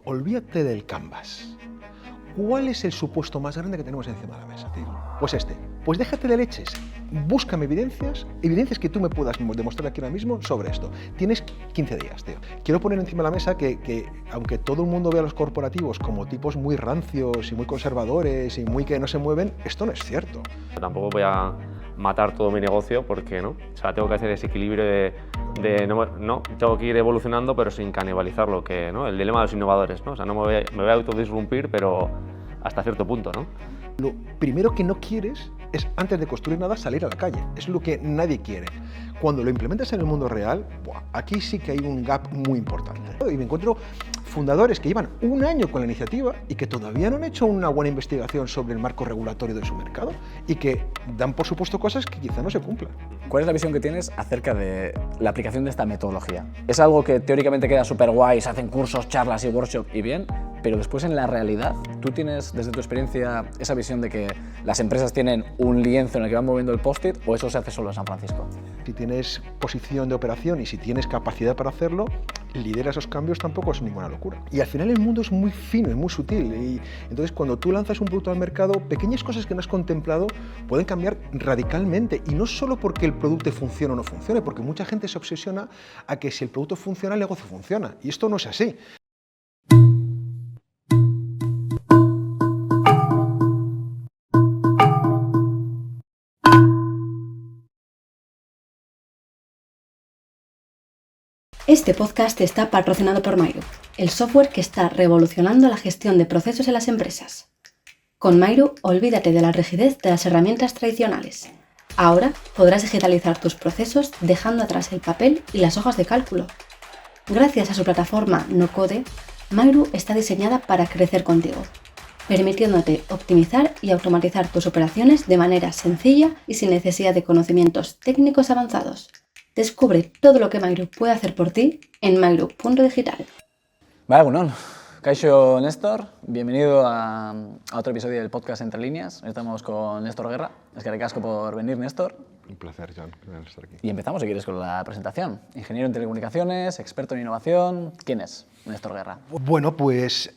olvídate del canvas. ¿Cuál es el supuesto más grande que tenemos encima de la mesa, tío? Pues este. Pues déjate de leches. Búscame evidencias que tú me puedas demostrar aquí ahora mismo sobre esto. Tienes 15 días, tío. Quiero poner encima de la mesa que aunque todo el mundo ve a los corporativos como tipos muy rancios y muy conservadores y muy que no se mueven, esto no es cierto. Tampoco voy a matar todo mi negocio porque no. O sea, tengo que hacer ese equilibrio de no, tengo que ir evolucionando pero sin canibalizar lo que, ¿no? El dilema de los innovadores, ¿no? O sea, no me voy a autodisrumpir, pero hasta cierto punto, ¿no? Lo primero que no quieres es, antes de construir nada, salir a la calle. Es lo que nadie quiere. Cuando lo implementas en el mundo real, aquí sí que hay un gap muy importante. Y me encuentro fundadores que llevan un año con la iniciativa y que todavía no han hecho una buena investigación sobre el marco regulatorio de su mercado y que dan por supuesto cosas que quizá no se cumplan. ¿Cuál es la visión que tienes acerca de la aplicación de esta metodología? ¿Es algo que teóricamente queda súper guay, se hacen cursos, charlas y workshops y bien, pero después en la realidad, tú tienes desde tu experiencia esa visión de que las empresas tienen un lienzo en el que van moviendo el post-it o eso se hace solo en San Francisco? Si tienes posición de operación y si tienes capacidad para hacerlo, lidera esos cambios tampoco es ninguna locura. Y al final el mundo es muy fino y muy sutil y entonces cuando tú lanzas un producto al mercado, pequeñas cosas que no has contemplado pueden cambiar radicalmente y no solo porque el producto funcione o no funcione, porque mucha gente se obsesiona a que si el producto funciona, el negocio funciona y esto no es así. Este podcast está patrocinado por Mairu, el software que está revolucionando la gestión de procesos en las empresas. Con Mairu, olvídate de la rigidez de las herramientas tradicionales. Ahora podrás digitalizar tus procesos dejando atrás el papel y las hojas de cálculo. Gracias a su plataforma no-code, Mairu está diseñada para crecer contigo, permitiéndote optimizar y automatizar tus operaciones de manera sencilla y sin necesidad de conocimientos técnicos avanzados. Descubre todo lo que Mairu puede hacer por ti en mairu.digital. Vale, bueno, Kaixo Néstor, bienvenido a otro episodio del podcast Entre Líneas. Estamos con Néstor Guerra. Eskerrik asko por venir, Néstor. Un placer, John, estar aquí. Y empezamos, si quieres, con la presentación. Ingeniero en telecomunicaciones, experto en innovación. ¿Quién es Néstor Guerra? Bueno, pues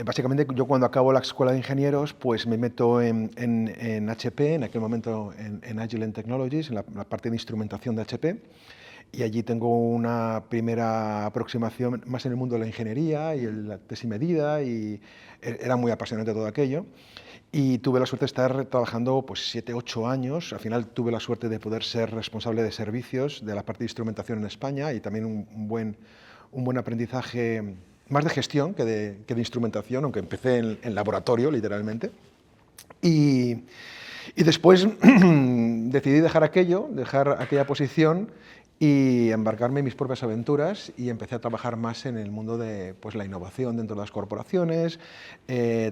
básicamente yo cuando acabo la escuela de ingenieros pues me meto en HP, en aquel momento en Agilent Technologies, en la parte de instrumentación de HP. Y allí tengo una primera aproximación más en el mundo de la ingeniería y la tesis y medida y era muy apasionante todo aquello. Y tuve la suerte de estar trabajando pues 7, 8 años. Al final tuve la suerte de poder ser responsable de servicios de la parte de instrumentación en España y también un buen aprendizaje, más de gestión que de instrumentación, aunque empecé en laboratorio literalmente. Y después decidí dejar aquella posición y embarcarme en mis propias aventuras y empecé a trabajar más en el mundo de pues, la innovación dentro de las corporaciones,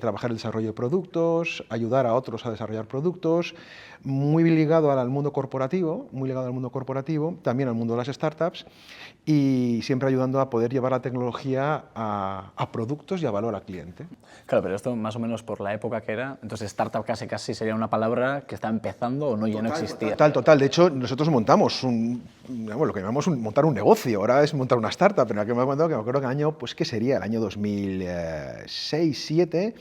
trabajar el desarrollo de productos, ayudar a otros a desarrollar productos, muy ligado al mundo corporativo, también al mundo de las startups y siempre ayudando a poder llevar la tecnología a productos y a valor al cliente. Claro, pero esto más o menos por la época que era, entonces startup casi sería una palabra que está empezando o no, ya no existía. Total. De hecho, nosotros montamos lo que llamamos montar un negocio, ahora es montar una startup, pero en aquel momento, que me acuerdo que el año, pues ¿qué sería? El año 2006-2007,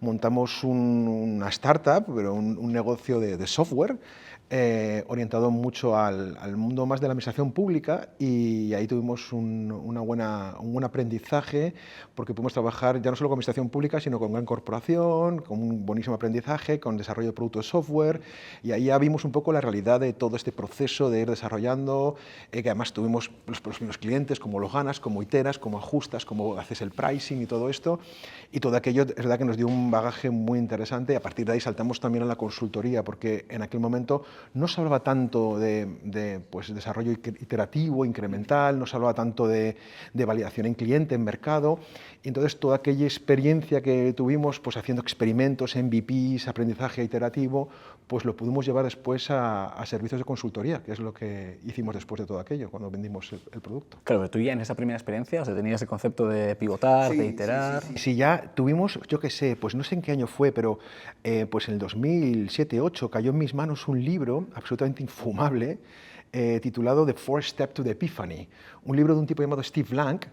montamos una startup, pero un negocio de software, orientado mucho al mundo más de la administración pública y ahí tuvimos un buen aprendizaje porque pudimos trabajar ya no solo con administración pública sino con gran corporación, con un buenísimo aprendizaje, con desarrollo de productos de software y ahí ya vimos un poco la realidad de todo este proceso de ir desarrollando, que además tuvimos los primeros clientes como lo ganas, como iteras, como ajustas, como haces el pricing y todo esto y todo aquello es verdad que nos dio un bagaje muy interesante y a partir de ahí saltamos también a la consultoría porque en aquel momento no se hablaba tanto de pues, desarrollo iterativo, incremental, no se hablaba tanto de validación en cliente, en mercado, y entonces toda aquella experiencia que tuvimos pues, haciendo experimentos, MVPs, aprendizaje iterativo, pues lo pudimos llevar después a servicios de consultoría, que es lo que hicimos después de todo aquello, cuando vendimos el producto. Claro, pero tú ya en esa primera experiencia, o sea, tenías el concepto de pivotar, de iterar... Sí, ya tuvimos, yo qué sé, pues no sé en qué año fue, pero pues en el 2007-2008 cayó en mis manos un libro absolutamente infumable titulado The Fourth Step to the Epiphany, un libro de un tipo llamado Steve Blank,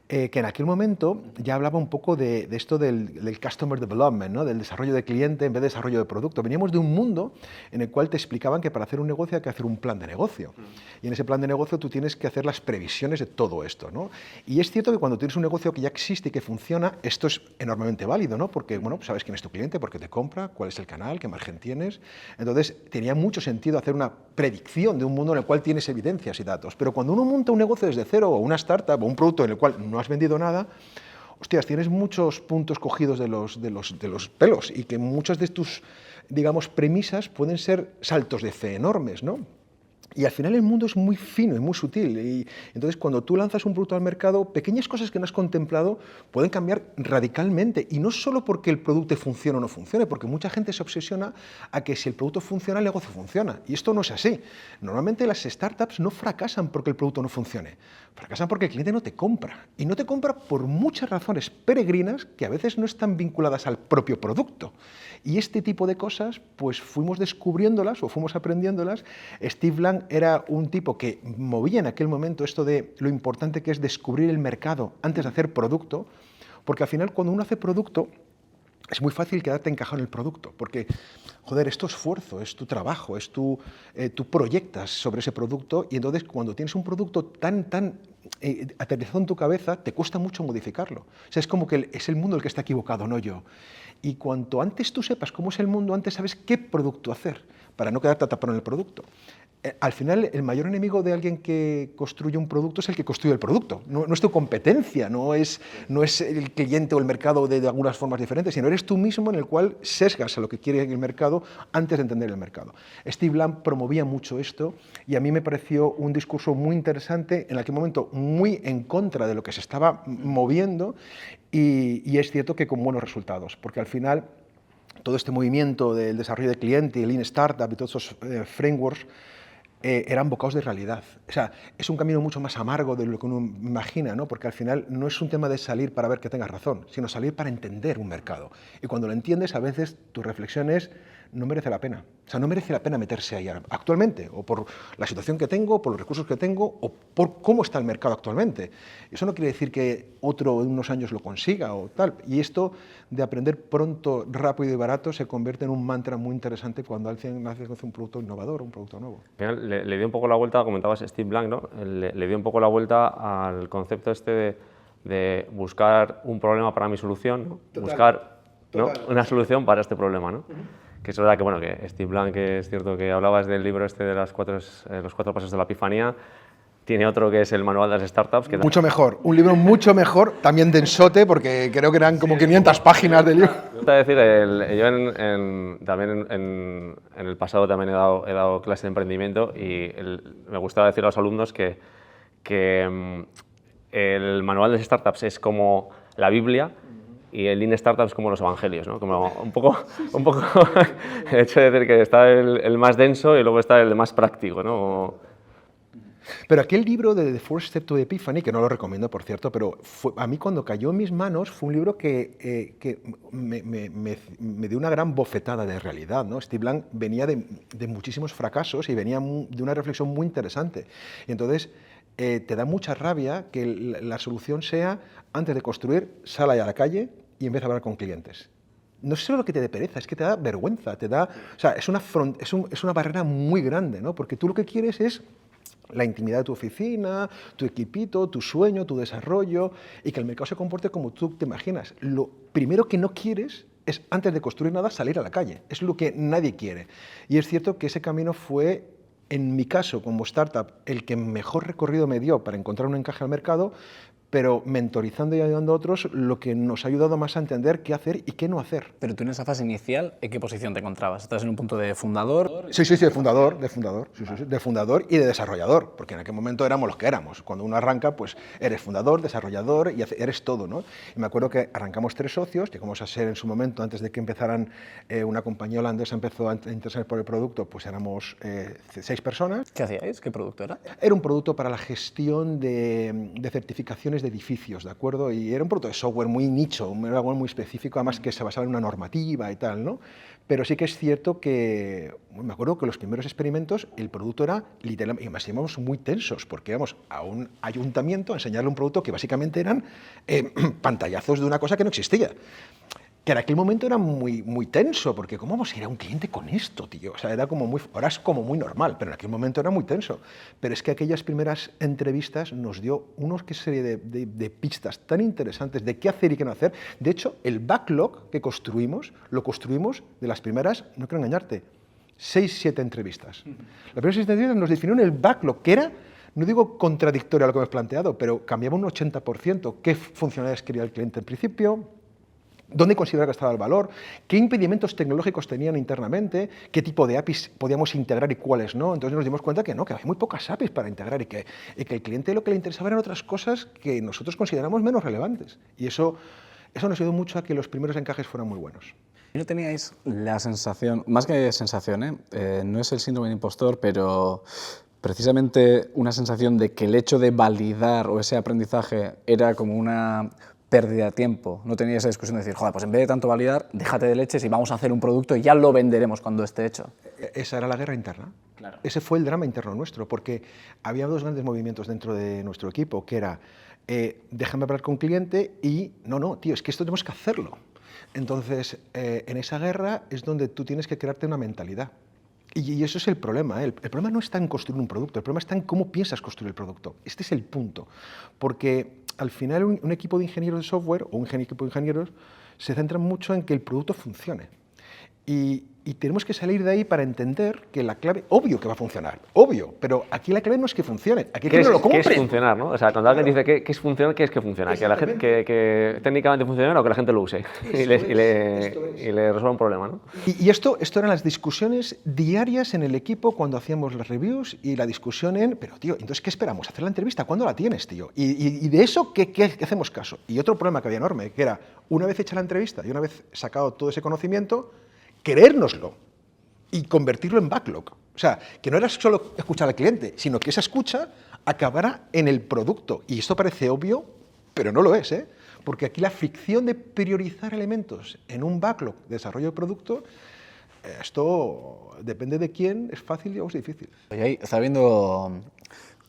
que en aquel momento ya hablaba un poco de esto del customer development, ¿no? Del desarrollo de cliente en vez de desarrollo de producto. Veníamos de un mundo en el cual te explicaban que para hacer un negocio hay que hacer un plan de negocio. Y en ese plan de negocio tú tienes que hacer las previsiones de todo esto, ¿no? Y es cierto que cuando tienes un negocio que ya existe y que funciona, esto es enormemente válido, ¿no? Porque bueno, pues sabes quién es tu cliente, por qué te compra, cuál es el canal, qué margen tienes. Entonces tenía mucho sentido hacer una predicción de un mundo en el cual tienes evidencias y datos. Pero cuando uno monta un negocio desde cero, o una startup, o un producto en el cual no has vendido nada, hostias, tienes muchos puntos cogidos de los pelos y que muchas de tus, digamos, premisas pueden ser saltos de fe enormes, ¿no? Y al final el mundo es muy fino y muy sutil, y entonces cuando tú lanzas un producto al mercado, pequeñas cosas que no has contemplado pueden cambiar radicalmente, y no solo porque el producto funcione o no funcione, porque mucha gente se obsesiona a que si el producto funciona, el negocio funciona, y esto no es así. Normalmente las startups no fracasan porque el producto no funcione, fracasan porque el cliente no te compra, y no te compra por muchas razones peregrinas que a veces no están vinculadas al propio producto. Y este tipo de cosas, pues fuimos descubriéndolas o fuimos aprendiéndolas. Steve Blank era un tipo que movía en aquel momento esto de lo importante que es descubrir el mercado antes de hacer producto, porque al final cuando uno hace producto es muy fácil quedarte encajado en el producto, porque, joder, es tu esfuerzo, es tu trabajo, tú proyectas sobre ese producto, y entonces cuando tienes un producto tan aterrizado en tu cabeza, te cuesta mucho modificarlo. O sea, es como que es el mundo el que está equivocado, no yo. Y cuanto antes tú sepas cómo es el mundo, antes sabes qué producto hacer, para no quedarte atrapado en el producto. Al final, el mayor enemigo de alguien que construye un producto es el que construye el producto. No es tu competencia, no es el cliente o el mercado de algunas formas diferentes, sino eres tú mismo en el cual sesgas a lo que quiere el mercado antes de entender el mercado. Steve Blank promovía mucho esto, y a mí me pareció un discurso muy interesante, en aquel momento muy en contra de lo que se estaba moviendo, y es cierto que con buenos resultados, porque al final todo este movimiento del desarrollo de cliente, el Lean Startup y todos esos frameworks eran bocados de realidad. O sea, es un camino mucho más amargo de lo que uno imagina, ¿no? Porque al final no es un tema de salir para ver que tengas razón, sino salir para entender un mercado. Y cuando lo entiendes, a veces tu reflexión es, no merece la pena. O sea, no merece la pena meterse ahí actualmente, o por la situación que tengo, por los recursos que tengo, o por cómo está el mercado actualmente. Eso no quiere decir que otro en unos años lo consiga o tal. Y esto de aprender pronto, rápido y barato se convierte en un mantra muy interesante cuando alguien hace un producto innovador, un producto nuevo. Al final le dio un poco la vuelta, comentabas Steve Blank, ¿no? Le dio un poco la vuelta al concepto este de buscar un problema para mi solución, ¿no? Total, buscar, ¿no? total. Una solución para este problema, ¿no? Que es verdad que, bueno, que Steve Blank, que es cierto que hablabas del libro este de los cuatro pasos de la epifanía, tiene otro que es el manual de las startups. Que mucho mejor, un libro mucho mejor, también densote, porque creo que eran como 500 páginas de libro. Me gusta decir, yo también en el pasado también he dado clases de emprendimiento, y me gusta decir a los alumnos que el manual de las startups es como la Biblia, y el Lean Startup es como los evangelios, ¿no? Como un poco el hecho de decir que está el más denso y luego está el más práctico, ¿no? Pero aquel libro de The Fourth Step to the Epiphany, que no lo recomiendo, por cierto, pero a mí cuando cayó en mis manos fue un libro que me dio una gran bofetada de realidad, ¿no? Steve Blank venía de muchísimos fracasos y venía de una reflexión muy interesante. Y entonces te da mucha rabia que la solución sea, antes de construir, sal a la calle y empieza a hablar con clientes. No es solo lo que te dé pereza, es que te da vergüenza, o sea, es una barrera muy grande, ¿no? Porque tú lo que quieres es la intimidad de tu oficina, tu equipito, tu sueño, tu desarrollo, y que el mercado se comporte como tú te imaginas. Lo primero que no quieres es, antes de construir nada, salir a la calle. Es lo que nadie quiere. Y es cierto que ese camino fue, en mi caso, como startup, el que mejor recorrido me dio para encontrar un encaje al mercado, pero mentorizando y ayudando a otros, lo que nos ha ayudado más a entender qué hacer y qué no hacer. Pero tú en esa fase inicial, ¿en qué posición te encontrabas? ¿Estás en un punto de fundador? Sí, de fundador, de fundador y de desarrollador, porque en aquel momento éramos los que éramos. Cuando uno arranca, pues eres fundador, desarrollador y eres todo, ¿no? Y me acuerdo que arrancamos 3 socios, llegamos a ser en su momento, antes de que empezaran, una compañía holandesa empezó a interesarse por el producto, pues éramos 6 personas. ¿Qué hacíais? ¿Qué producto era? Era un producto para la gestión de certificaciones de edificios, ¿de acuerdo? Y era un producto de software muy nicho, algo muy específico, además que se basaba en una normativa y tal, ¿no? Pero sí que es cierto que, me acuerdo que los primeros experimentos, el producto era literalmente, y además íbamos muy tensos, porque íbamos a un ayuntamiento a enseñarle un producto que básicamente eran pantallazos de una cosa que no existía. Que en aquel momento era muy tenso, porque ¿cómo vamos a ir a un cliente con esto, tío? O sea, era como ahora es como muy normal, pero en aquel momento era muy tenso. Pero es que aquellas primeras entrevistas nos dio una serie de pistas tan interesantes de qué hacer y qué no hacer. De hecho, el backlog que construimos, lo construimos de las primeras, no quiero engañarte, 6, 7 entrevistas. Las primeras 6 entrevistas nos definieron el backlog, que era, no digo contradictorio a lo que hemos planteado, pero cambiaba un 80%. ¿Qué funcionalidades quería el cliente en principio? ¿Dónde consideraba que estaba el valor? ¿Qué impedimentos tecnológicos tenían internamente? ¿Qué tipo de APIs podíamos integrar y cuáles no? Entonces nos dimos cuenta que no, que había muy pocas APIs para integrar y que el cliente lo que le interesaba eran otras cosas que nosotros consideramos menos relevantes. Y eso nos ayudó mucho a que los primeros encajes fueran muy buenos. ¿No teníais la sensación, más que sensación, no es el síndrome del impostor, pero precisamente una sensación de que el hecho de validar o ese aprendizaje era como una pérdida de tiempo? ¿No teníais esa discusión de decir, joder, pues en vez de tanto validar, déjate de leches y vamos a hacer un producto y ya lo venderemos cuando esté hecho? Esa era la guerra interna. Claro. Ese fue el drama interno nuestro, porque había dos grandes movimientos dentro de nuestro equipo, que era, déjame hablar con cliente y, no, tío, es que esto tenemos que hacerlo. Entonces, en esa guerra es donde tú tienes que crearte una mentalidad. Y eso es el problema. El problema no está en construir un producto, el problema está en cómo piensas construir el producto. Este es el punto. Porque al final un equipo de ingenieros de software o un equipo de ingenieros se centra mucho en que el producto funcione. Y tenemos que salir de ahí para entender que la clave, obvio que va a funcionar, obvio, pero aquí la clave no es que funcione, aquí que no lo compren. ¿Qué es funcionar, no? O sea, cuando alguien dice que es funcionar, ¿qué es que funciona? Que la gente que técnicamente funcione o que la gente lo use y le resuelva un problema, ¿no? Y esto eran las discusiones diarias en el equipo cuando hacíamos las reviews y la discusión pero tío, entonces ¿qué esperamos? ¿Hacer la entrevista? ¿Cuándo la tienes, tío? Y de eso, ¿qué hacemos caso? Y otro problema que había enorme, que era, una vez hecha la entrevista y una vez sacado todo ese conocimiento, creérnoslo y convertirlo en backlog. O sea, que no era solo escuchar al cliente, sino que esa escucha acabara en el producto. Y esto parece obvio, pero no lo es, ¿eh? Porque aquí la fricción de priorizar elementos en un backlog de desarrollo de producto, esto depende de quién, es fácil y es difícil. Y ahí está viendo,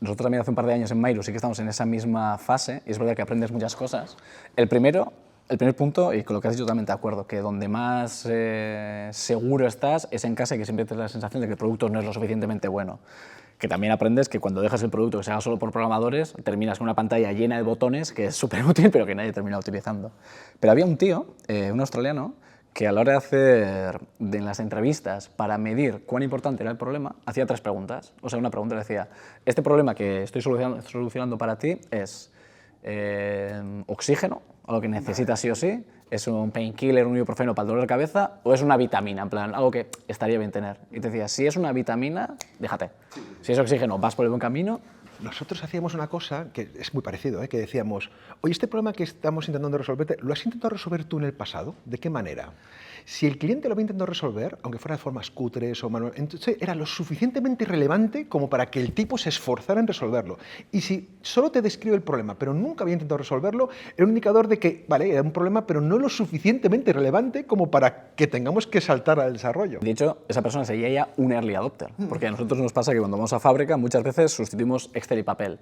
nosotros también hace un par de años en Mairu sí que estamos en esa misma fase, y es verdad que aprendes muchas cosas. El primer punto, y con lo que has dicho totalmente de acuerdo, que donde más seguro estás es en casa y que siempre tienes la sensación de que el producto no es lo suficientemente bueno. Que también aprendes que cuando dejas el producto que se haga solo por programadores, terminas con una pantalla llena de botones que es súper útil, pero que nadie termina utilizando. Pero había un tío, un australiano, que a la hora de hacer en las entrevistas para medir cuán importante era el problema, hacía 3 preguntas. O sea, una pregunta le decía, este problema que estoy solucionando para ti es oxígeno, algo que necesitas sí o sí, es un painkiller, un ibuprofeno para el dolor de cabeza, o es una vitamina, en plan, algo que estaría bien tener. Y te decía, si es una vitamina, déjate. Si es oxígeno, vas por el buen camino. Nosotros hacíamos una cosa que es muy parecido, que decíamos, oye, este problema que estamos intentando resolver, ¿lo has intentado resolver tú en el pasado? ¿De qué manera? Si el cliente lo había intentado resolver, aunque fuera de formas cutres o manuales, entonces era lo suficientemente irrelevante como para que el tipo se esforzara en resolverlo. Y si solo te describe el problema, pero nunca había intentado resolverlo, era un indicador de que, vale, era un problema, pero no lo suficientemente relevante como para que tengamos que saltar al desarrollo. De hecho, esa persona sería ya un early adopter, porque a nosotros nos pasa que cuando vamos a fábrica muchas veces sustituimos Excel y papel.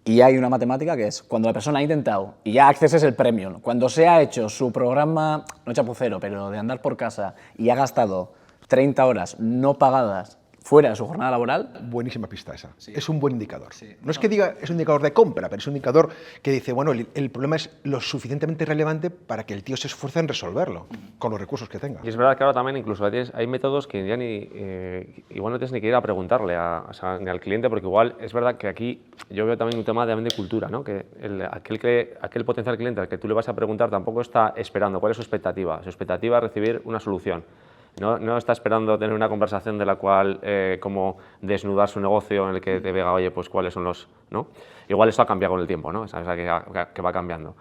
Y hay una matemática que es, cuando la persona ha intentado y ya acceses el premium, cuando se ha hecho su programa, no chapucero, pero de andar por casa, y ha gastado 30 horas no pagadas fuera de su jornada laboral... Buenísima pista esa. Sí. Es un buen indicador. Sí. No es que diga, es un indicador de compra, pero es un indicador que dice, bueno, el problema es lo suficientemente relevante para que el tío se esfuerce en resolverlo, con los recursos que tenga. Y es verdad que ahora también incluso hay métodos que ya igual no tienes ni que ir a preguntarle ni al cliente, porque igual es verdad que aquí yo veo también un tema de cultura, ¿no? Que aquel potencial cliente al que tú le vas a preguntar tampoco está esperando cuál es su expectativa. Su expectativa es recibir una solución. No está esperando tener una conversación de la cual, como desnudar su negocio en el que te vea, oye, pues cuáles son los... ¿no? Igual esto ha cambiado con el tiempo, ¿no? O sea, que va cambiando.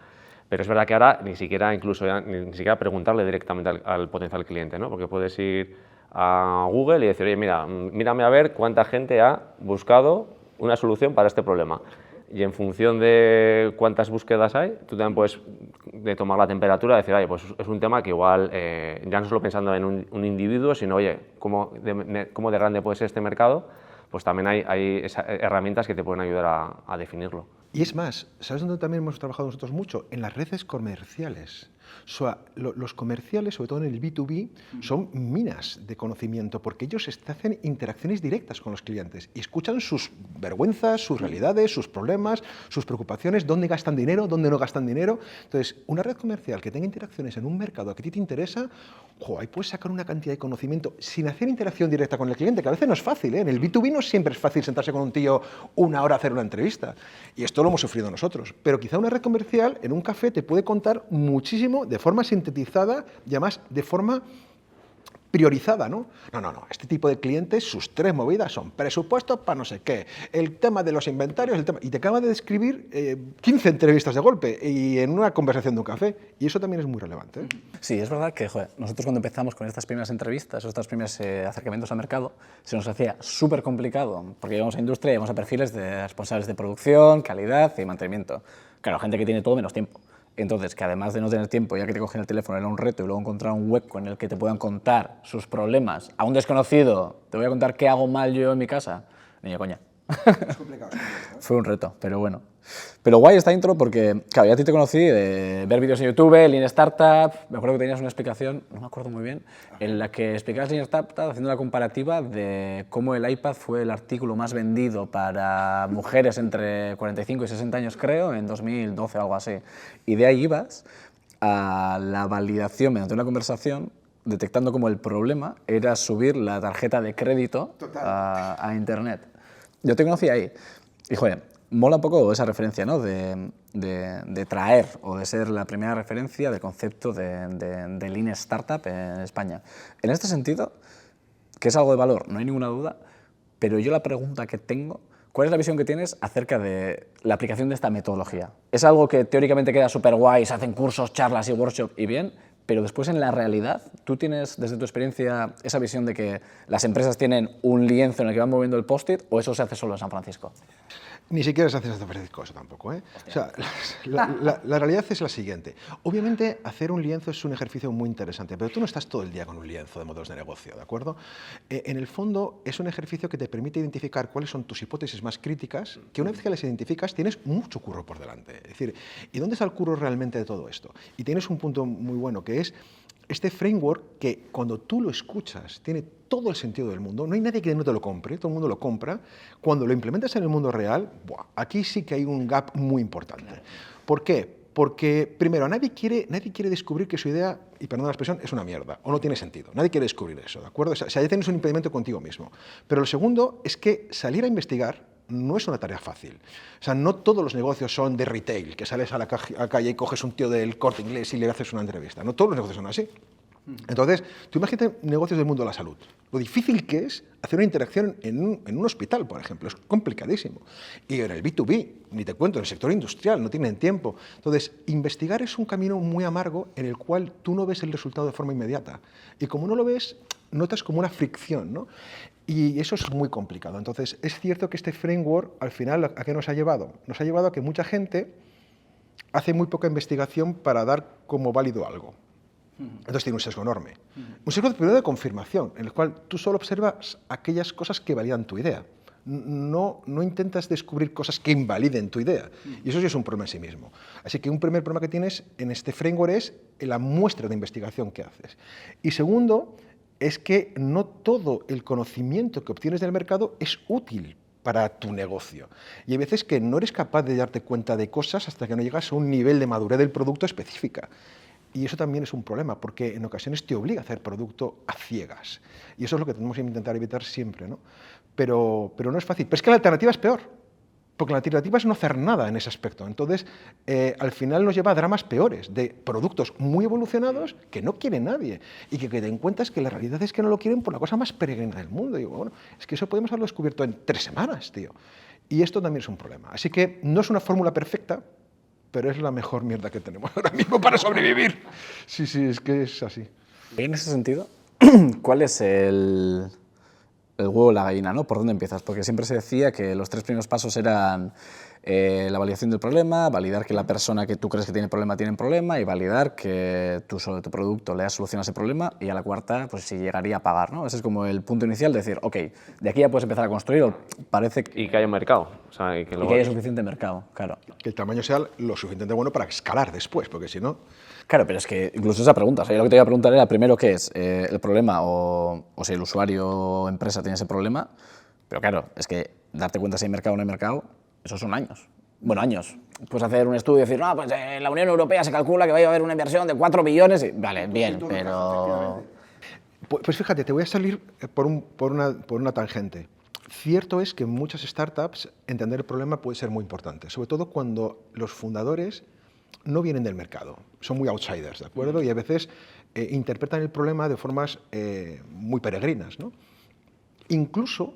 Pero es verdad que ahora ni siquiera preguntarle directamente al potencial cliente, ¿no? Porque puedes ir a Google y decir, oye, mírame a ver cuánta gente ha buscado una solución para este problema. Y en función de cuántas búsquedas hay, tú también puedes tomar la temperatura y decir, oye, pues es un tema que igual, ya no solo pensando en un individuo, sino, oye, ¿cómo de grande puede ser este mercado? Pues también hay herramientas que te pueden ayudar a definirlo. Y es más, ¿sabes dónde también hemos trabajado nosotros mucho? En las redes comerciales. O sea, los comerciales, sobre todo en el B2B, son minas de conocimiento porque ellos hacen interacciones directas con los clientes y escuchan sus vergüenzas, sus realidades, sus problemas, sus preocupaciones, dónde gastan dinero, dónde no gastan dinero. Entonces, una red comercial que tenga interacciones en un mercado que a ti te interesa, ahí puedes sacar una cantidad de conocimiento sin hacer interacción directa con el cliente, que a veces no es fácil, ¿eh? En el B2B no siempre es fácil sentarse con un tío una hora a hacer una entrevista. Y esto lo hemos sufrido nosotros. Pero quizá una red comercial en un café te puede contar muchísimo de forma sintetizada y además de forma priorizada, ¿no? No, este tipo de clientes, sus 3 movidas son presupuestos para no sé qué, el tema de los inventarios, y te acaba de describir 15 entrevistas de golpe y en una conversación de un café, y eso también es muy relevante, ¿eh? Sí, es verdad que joder, nosotros cuando empezamos con estas primeras entrevistas o estos primeros acercamientos al mercado, se nos hacía súper complicado, porque íbamos a industria y íbamos a perfiles de responsables de producción, calidad y mantenimiento. Claro, gente que tiene todo menos tiempo. Entonces, que además de no tener tiempo, ya que te cogen el teléfono, era un reto, y luego encontrar un hueco en el que te puedan contar sus problemas a un desconocido, te voy a contar qué hago mal yo en mi casa, ni de coña. Es complicado. Fue un reto, pero bueno. Pero guay esta intro porque, claro, ya a ti te conocí de ver vídeos en YouTube, Lean Startup, me acuerdo que tenías una explicación, no me acuerdo muy bien, en la que explicabas Lean Startup haciendo la comparativa de cómo el iPad fue el artículo más vendido para mujeres entre 45 y 60 años, creo, en 2012 o algo así. Y de ahí ibas a la validación mediante una conversación, detectando cómo el problema era subir la tarjeta de crédito a Internet. Yo te conocí ahí y, joder, mola un poco esa referencia, ¿no? de traer o de ser la primera referencia del concepto de Lean Startup en España. En este sentido, que es algo de valor, no hay ninguna duda, pero yo la pregunta que tengo, ¿cuál es la visión que tienes acerca de la aplicación de esta metodología? Es algo que teóricamente queda súper guay, se hacen cursos, charlas y workshops y bien, pero después en la realidad, ¿tú tienes desde tu experiencia esa visión de que las empresas tienen un lienzo en el que van moviendo el post-it o eso se hace solo en San Francisco? Ni siquiera se hace en San Francisco eso tampoco, ¿eh? O sea, la realidad es la siguiente. Obviamente, hacer un lienzo es un ejercicio muy interesante, pero tú no estás todo el día con un lienzo de modelos de negocio, ¿de acuerdo? En el fondo, es un ejercicio que te permite identificar cuáles son tus hipótesis más críticas, que una vez que las identificas, tienes mucho curro por delante. Es decir, ¿y dónde está el curro realmente de todo esto? Y tienes un punto muy bueno, que es este framework que cuando tú lo escuchas tiene todo el sentido del mundo, no hay nadie que no te lo compre, todo el mundo lo compra. Cuando lo implementas en el mundo real, aquí sí que hay un gap muy importante. ¿Por qué? Porque, primero, nadie quiere descubrir que su idea, y perdón la expresión, es una mierda, o no tiene sentido. Nadie quiere descubrir eso, ¿de acuerdo? O sea, ya tienes un impedimento contigo mismo. Pero lo segundo es que salir a investigar no es una tarea fácil. O sea, no todos los negocios son de retail, que sales a la calle y coges un tío del Corte Inglés y le haces una entrevista. No todos los negocios son así. Entonces, tú imagínate negocios del mundo de la salud. Lo difícil que es hacer una interacción en un hospital, por ejemplo. Es complicadísimo. Y en el B2B, ni te cuento, en el sector industrial, no tienen tiempo. Entonces, investigar es un camino muy amargo en el cual tú no ves el resultado de forma inmediata. Y como no lo ves, notas como una fricción, ¿no? Y eso es muy complicado. Entonces, es cierto que este framework, al final, ¿a qué nos ha llevado? Nos ha llevado a que mucha gente hace muy poca investigación para dar como válido algo. Entonces tiene un sesgo enorme. Un sesgo primero de confirmación, en el cual tú solo observas aquellas cosas que validan tu idea. No intentas descubrir cosas que invaliden tu idea. Y eso sí es un problema en sí mismo. Así que un primer problema que tienes en este framework es la muestra de investigación que haces. Y segundo, es que no todo el conocimiento que obtienes del mercado es útil para tu negocio. Y hay veces que no eres capaz de darte cuenta de cosas hasta que no llegas a un nivel de madurez del producto específica. Y eso también es un problema, porque en ocasiones te obliga a hacer producto a ciegas. Y eso es lo que tenemos que intentar evitar siempre, ¿no? Pero no es fácil. Pero es que la alternativa es peor, porque la alternativa es no hacer nada en ese aspecto. Entonces, al final nos lleva a dramas peores, de productos muy evolucionados que no quiere nadie, y que te den cuenta es que la realidad es que no lo quieren por la cosa más peregrina del mundo. Y digo, bueno, es que eso podemos haberlo descubierto en 3 semanas, tío. Y esto también es un problema. Así que no es una fórmula perfecta, pero es la mejor mierda que tenemos ahora mismo para sobrevivir. Sí, es que es así. Y en ese sentido, ¿cuál es el huevo o la gallina, ¿no? ¿Por dónde empiezas? Porque siempre se decía que los 3 primeros pasos eran la validación del problema, validar que la persona que tú crees que tiene problema y validar que tú sobre tu producto le has solucionado ese problema, y a la cuarta, pues si llegaría a pagar, ¿no? Ese es como el punto inicial de decir, ok, de aquí ya puedes empezar a construir, o parece que... Y que haya un mercado. O sea, y que Y que haya suficiente mercado, claro. Que el tamaño sea lo suficientemente bueno para escalar después, porque si no... Claro, pero es que incluso esa pregunta, o sea, yo lo que te iba a preguntar era primero qué es el problema o si el usuario o empresa tiene ese problema, pero claro, es que darte cuenta si hay mercado o no hay mercado, esos son años. Bueno, años. Puedes hacer un estudio y decir, no, pues en la Unión Europea se calcula que va a haber una inversión de 4 billones, y, vale, bien, pero... Pues fíjate, te voy a salir por una tangente. Cierto es que en muchas startups entender el problema puede ser muy importante, sobre todo cuando los fundadores no vienen del mercado, son muy outsiders, ¿de acuerdo? Y a veces interpretan el problema de formas muy peregrinas, ¿no? Incluso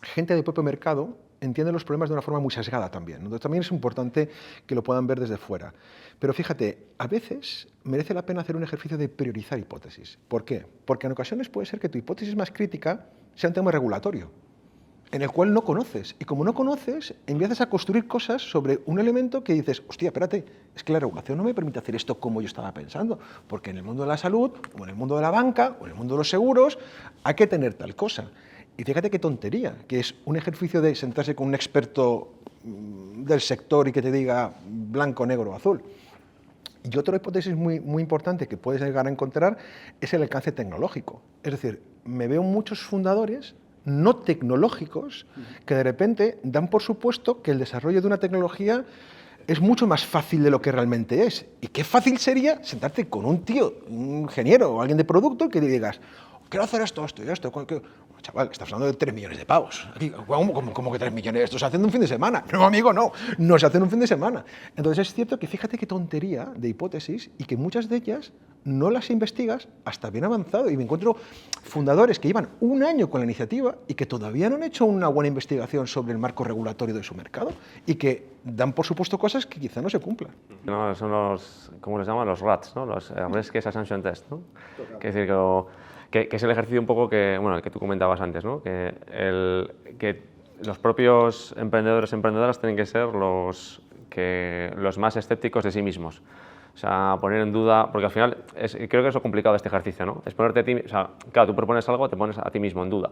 gente del propio mercado entiende los problemas de una forma muy sesgada también, ¿no? Entonces también es importante que lo puedan ver desde fuera. Pero fíjate, a veces merece la pena hacer un ejercicio de priorizar hipótesis. ¿Por qué? Porque en ocasiones puede ser que tu hipótesis más crítica sea un tema regulatorio, en el cual no conoces. Y como no conoces, empiezas a construir cosas sobre un elemento que dices, hostia, espérate, es que la regulación no me permite hacer esto como yo estaba pensando, porque en el mundo de la salud, o en el mundo de la banca, o en el mundo de los seguros, hay que tener tal cosa. Y fíjate qué tontería, que es un ejercicio de sentarse con un experto del sector y que te diga blanco, negro o azul. Y otra hipótesis muy importante que puedes llegar a encontrar es el alcance tecnológico. Es decir, me veo muchos fundadores no tecnológicos que de repente dan por supuesto que el desarrollo de una tecnología es mucho más fácil de lo que realmente es. Y qué fácil sería sentarte con un tío, un ingeniero o alguien de producto que le digas, quiero hacer esto y esto. Chaval, estás hablando de 3 millones de pavos. ¿Cómo que 3 millones? Esto se hace en un fin de semana. No, amigo, no se hace en un fin de semana. Entonces es cierto que fíjate qué tontería de hipótesis y que muchas de ellas no las investigas hasta bien avanzado. Y me encuentro fundadores que llevan un año con la iniciativa y que todavía no han hecho una buena investigación sobre el marco regulatorio de su mercado y que dan por supuesto cosas que quizá no se cumplan. No, son los, ¿cómo les llaman? Los RATs, ¿no? Los Risk Assumption Test, ¿no? Es decir, que es el ejercicio un poco que, bueno, el que tú comentabas antes, ¿no? Que los propios emprendedores y emprendedoras tienen que ser los más escépticos de sí mismos. O sea, poner en duda, porque al final creo que es lo complicado de este ejercicio, ¿no? Es ponerte a ti, o sea, claro, tú propones algo, te pones a ti mismo en duda.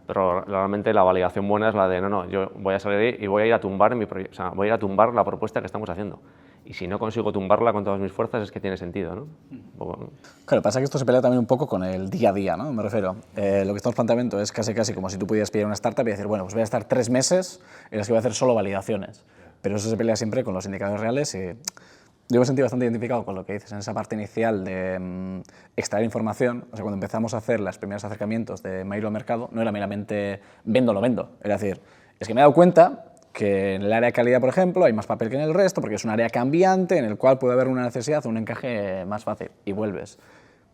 Pero realmente la validación buena es la de, no, yo voy a salir ahí y voy a ir a tumbar o sea, voy a ir a tumbar la propuesta que estamos haciendo. Y si no consigo tumbarla con todas mis fuerzas es que tiene sentido, ¿no? Claro, pasa que esto se pelea también un poco con el día a día, ¿no? Me refiero, lo que estamos planteando es casi como si tú pudieras pillar una startup y decir, bueno, pues voy a estar 3 meses en los que voy a hacer solo validaciones. Pero eso se pelea siempre con los indicadores reales y yo me sentí bastante identificado con lo que dices en esa parte inicial de extraer información. O sea, cuando empezamos a hacer los primeros acercamientos de Mairo al mercado, no era meramente vendo, lo vendo. Era decir, es que me he dado cuenta que en el área de calidad, por ejemplo, hay más papel que en el resto, porque es un área cambiante en el cual puede haber una necesidad o un encaje más fácil, y vuelves.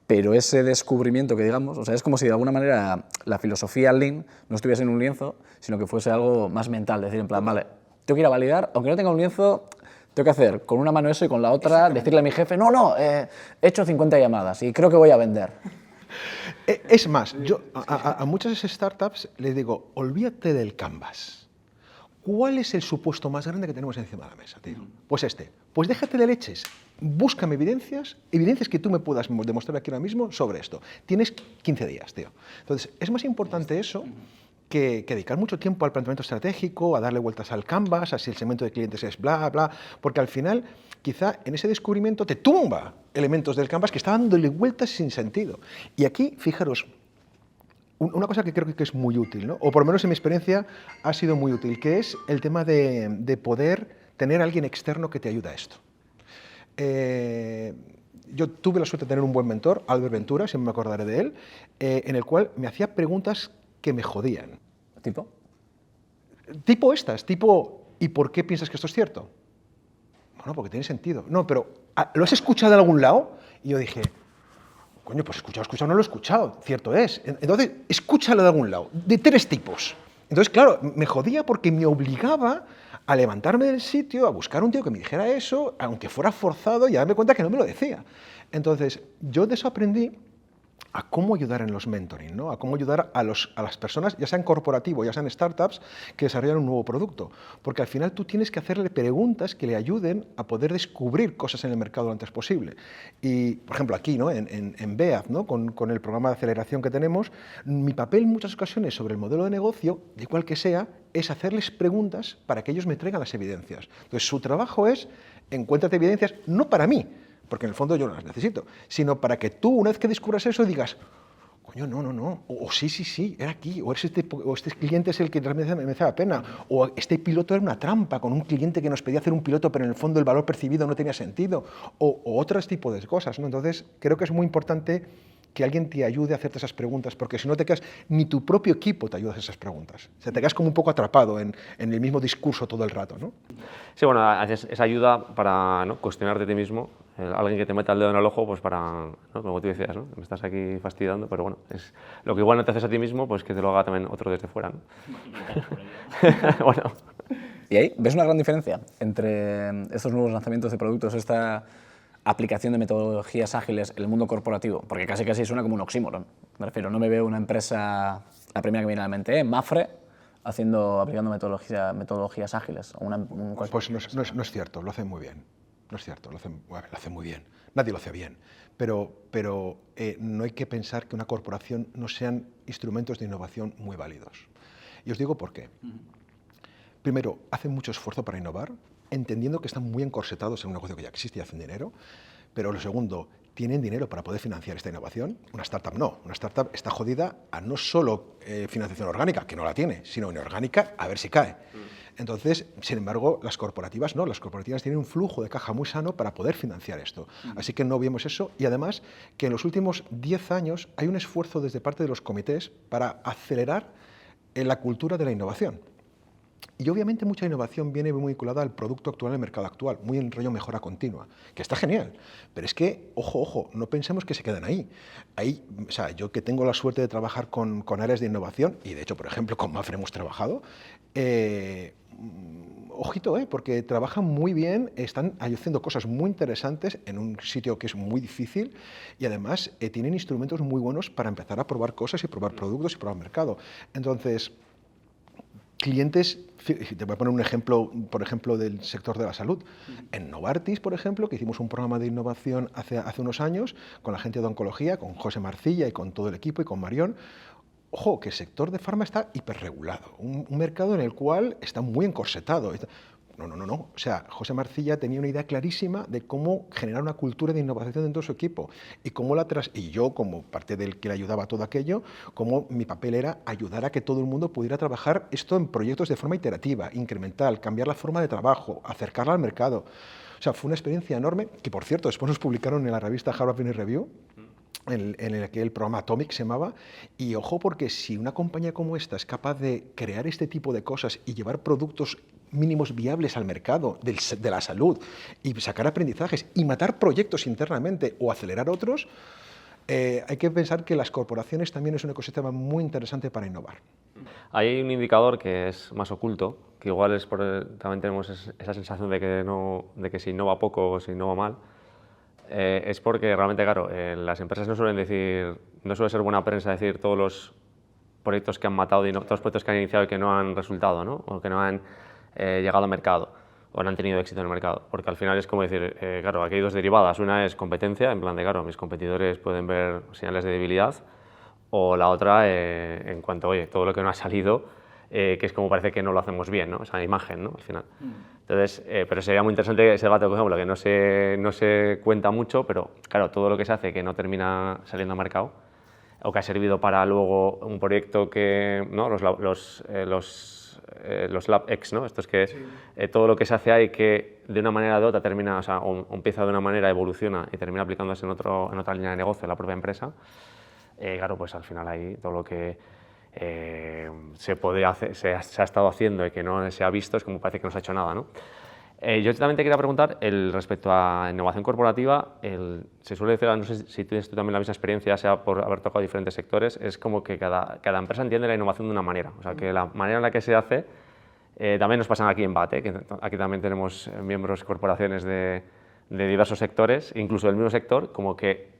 Pero ese descubrimiento que digamos, o sea, es como si de alguna manera la filosofía Lean no estuviese en un lienzo, sino que fuese algo más mental, decir en plan, vale, tengo que ir a validar, aunque no tenga un lienzo, tengo que hacer con una mano eso y con la otra decirle a mi jefe, no, he hecho 50 llamadas y creo que voy a vender. Es más, yo a muchas startups les digo, olvídate del canvas. ¿Cuál es el supuesto más grande que tenemos encima de la mesa, tío? Pues este. Pues déjate de leches. Búscame evidencias que tú me puedas demostrar aquí ahora mismo sobre esto. Tienes 15 días, tío. Entonces, es más importante eso que dedicar mucho tiempo al planteamiento estratégico, a darle vueltas al canvas, a si el segmento de clientes es bla, bla, porque al final, quizá en ese descubrimiento te tumba elementos del canvas que está dándole vueltas sin sentido. Y aquí, fijaros, una cosa que creo que es muy útil, ¿no? O por lo menos en mi experiencia ha sido muy útil, que es el tema de poder tener a alguien externo que te ayude a esto. Yo tuve la suerte de tener un buen mentor, Albert Ventura, siempre me acordaré de él, en el cual me hacía preguntas que me jodían. ¿Tipo? Tipo estas, tipo, ¿y por qué piensas que esto es cierto? Bueno, porque tiene sentido. No, pero ¿lo has escuchado de algún lado? Y yo dije, coño, pues escuchado, no lo he escuchado, cierto es. Entonces, escúchalo de algún lado, de 3 tipos. Entonces, claro, me jodía porque me obligaba a levantarme del sitio, a buscar un tío que me dijera eso, aunque fuera forzado, y a darme cuenta que no me lo decía. Entonces, yo de eso aprendí a cómo ayudar en los mentoring, ¿no? A cómo ayudar a las personas, ya sean corporativos, ya sean startups, que desarrollan un nuevo producto. Porque al final tú tienes que hacerle preguntas que le ayuden a poder descubrir cosas en el mercado lo antes posible. Y, por ejemplo, aquí, ¿no? en BEAD, ¿no? con el programa de aceleración que tenemos, mi papel en muchas ocasiones sobre el modelo de negocio, de cual que sea, es hacerles preguntas para que ellos me traigan las evidencias. Entonces, su trabajo es, encuéntrate evidencias, no para mí, porque en el fondo yo no las necesito, sino para que tú, una vez que descubras eso, digas, coño, no, o sí, era aquí, o este cliente es el que realmente me merece la pena, o este piloto era una trampa con un cliente que nos pedía hacer un piloto, pero en el fondo el valor percibido no tenía sentido, o otros tipos de cosas, ¿no? Entonces, creo que es muy importante que alguien te ayude a hacerte esas preguntas, porque si no te quedas, ni tu propio equipo te ayuda a hacer esas preguntas. O sea, te quedas como un poco atrapado en el mismo discurso todo el rato, ¿no? Sí, bueno, haces esa ayuda para, ¿no?, cuestionarte a ti mismo, alguien que te meta el dedo en el ojo, pues para, ¿no?, como tú decías, ¿no?, me estás aquí fastidiando, pero bueno, es lo que igual no te haces a ti mismo, pues que te lo haga también otro desde fuera, ¿no? Bueno. ¿Y ahí ves una gran diferencia entre estos nuevos lanzamientos de productos, esta aplicación de metodologías ágiles en el mundo corporativo? Porque casi suena como un oxímoron. Me refiero, no me veo una empresa, la primera que me viene a la mente, Mapfre, aplicando metodologías ágiles. Pues no es cierto, lo hacen muy bien. No es cierto, lo hacen muy bien. Nadie lo hace bien. Pero no hay que pensar que una corporación no sean instrumentos de innovación muy válidos. Y os digo por qué. Primero, hacen mucho esfuerzo para innovar, entendiendo que están muy encorsetados en un negocio que ya existe y hacen dinero. Pero lo segundo, ¿tienen dinero para poder financiar esta innovación? Una startup no. Una startup está jodida a no solo financiación orgánica, que no la tiene, sino inorgánica, a ver si cae. Entonces, sin embargo, las corporativas no. Las corporativas tienen un flujo de caja muy sano para poder financiar esto. Así que no vemos eso. Y además, que en los últimos 10 años hay un esfuerzo desde parte de los comités para acelerar la cultura de la innovación. Y obviamente mucha innovación viene muy vinculada al producto actual, en el mercado actual, muy en rollo mejora continua, que está genial. Pero es que, ojo, no pensemos que se quedan ahí. O sea, yo que tengo la suerte de trabajar con áreas de innovación, y de hecho, por ejemplo, con Mapfre hemos trabajado, ojito, porque trabajan muy bien, están haciendo cosas muy interesantes en un sitio que es muy difícil y además tienen instrumentos muy buenos para empezar a probar cosas y probar productos y probar mercado. Entonces, clientes, te voy a poner un ejemplo, por ejemplo, del sector de la salud. En Novartis, por ejemplo, que hicimos un programa de innovación hace unos años con la gente de oncología, con José Marcilla y con todo el equipo y con Marión. Ojo, que el sector de farma está hiperregulado, un mercado en el cual está muy encorsetado. No. O sea, José Marcilla tenía una idea clarísima de cómo generar una cultura de innovación dentro de su equipo y yo, como parte del que le ayudaba a todo aquello, como mi papel era ayudar a que todo el mundo pudiera trabajar esto en proyectos de forma iterativa, incremental, cambiar la forma de trabajo, acercarla al mercado. O sea, fue una experiencia enorme que, por cierto, después nos publicaron en la revista Harvard Business Review, en aquel programa Atomic se llamaba, y ojo, porque si una compañía como esta es capaz de crear este tipo de cosas y llevar productos mínimos viables al mercado de la salud y sacar aprendizajes y matar proyectos internamente o acelerar otros, hay que pensar que las corporaciones también es un ecosistema muy interesante para innovar. Hay un indicador que es más oculto, que igual es también tenemos esa sensación de que se innova poco o se innova mal. Es porque realmente, claro, las empresas no suelen ser buena prensa decir todos los proyectos que han matado, todos los proyectos que han iniciado y que no han resultado, ¿no? O que no han llegado al mercado o no han tenido éxito en el mercado. Porque al final es como decir, claro, aquí hay dos derivadas. Una es competencia, en plan de, claro, mis competidores pueden ver señales de debilidad, o la otra, en cuanto, oye, todo lo que no ha salido, que es como parece que no lo hacemos bien, ¿no? Esa imagen, ¿no? Al final. Entonces, pero sería muy interesante ese debate, por ejemplo, que no se cuenta mucho, pero claro, todo lo que se hace que no termina saliendo al mercado, o que ha servido para luego un proyecto que, ¿no? Los LabX, ¿no? Esto es que sí. Todo lo que se hace ahí que de una manera o de otra termina, o empieza de una manera, evoluciona y termina aplicándose en otra línea de negocio en la propia empresa, claro, pues al final ahí todo lo que se ha estado haciendo y que no se ha visto es como parece que no se ha hecho nada, ¿no? Yo también te quería preguntar respecto a innovación corporativa, se suele decir, no sé si tienes tú también la misma experiencia, sea por haber tocado diferentes sectores, es como que cada empresa entiende la innovación de una manera, o sea, que la manera en la que se hace, también nos pasa aquí en BAT, que aquí también tenemos miembros, corporaciones de diversos sectores, incluso del mismo sector, como que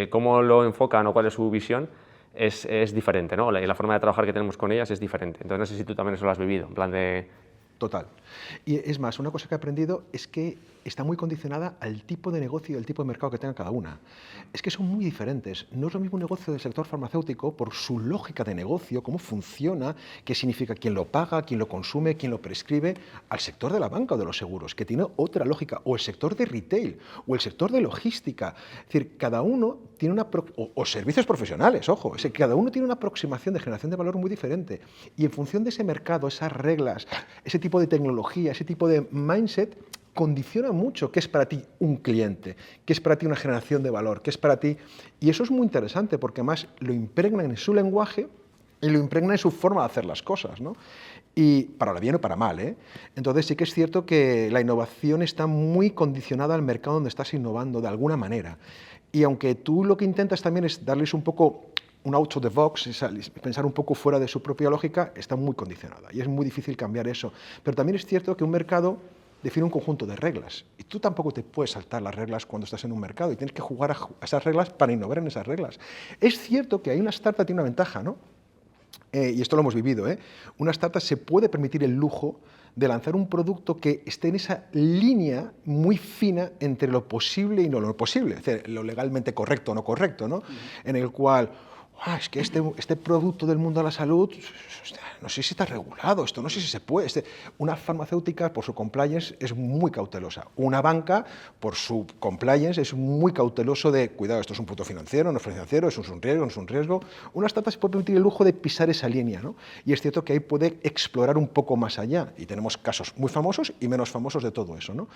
cómo lo enfocan o cuál es su visión es diferente, ¿no? Y la forma de trabajar que tenemos con ellas es diferente. Entonces no sé si tú también eso lo has vivido, en plan de... Total. Y es más, una cosa que he aprendido es que está muy condicionada al tipo de negocio y al tipo de mercado que tenga cada una. Es que son muy diferentes. No es lo mismo un negocio del sector farmacéutico por su lógica de negocio, cómo funciona, qué significa quién lo paga, quién lo consume, quién lo prescribe, al sector de la banca o de los seguros, que tiene otra lógica, o el sector de retail, o el sector de logística. Es decir, cada uno tiene una... o servicios profesionales, ojo, es que cada uno tiene una aproximación de generación de valor muy diferente. Y en función de ese mercado, esas reglas, ese tipo de tecnología, ese tipo de mindset, condiciona mucho qué es para ti un cliente, qué es para ti una generación de valor, qué es para ti... Y eso es muy interesante porque además lo impregnan en su lenguaje y lo impregnan en su forma de hacer las cosas, ¿no? Y para bien o para mal, ¿eh? Entonces sí que es cierto que la innovación está muy condicionada al mercado donde estás innovando de alguna manera. Y aunque tú lo que intentas también es darles un poco un out of the box, pensar un poco fuera de su propia lógica, está muy condicionada y es muy difícil cambiar eso. Pero también es cierto que un mercado define un conjunto de reglas y tú tampoco te puedes saltar las reglas cuando estás en un mercado y tienes que jugar a esas reglas para innovar en esas reglas. Es cierto que hay una startup que tiene una ventaja, ¿no? Y esto lo hemos vivido, ¿eh? Una startup se puede permitir el lujo de lanzar un producto que esté en esa línea muy fina entre lo posible y no lo posible, es decir, lo legalmente correcto o no correcto, ¿no? En el cual, es que este producto del mundo de la salud, no sé si está regulado, esto no sé si se puede. Una farmacéutica, por su compliance, es muy cautelosa. Una banca, por su compliance, es muy cauteloso de, cuidado, esto es un producto financiero, no es financiero, eso es un riesgo, no es un riesgo. Una startup se puede permitir el lujo de pisar esa línea, ¿no? Y es cierto que ahí puede explorar un poco más allá. Y tenemos casos muy famosos y menos famosos de todo eso, ¿no?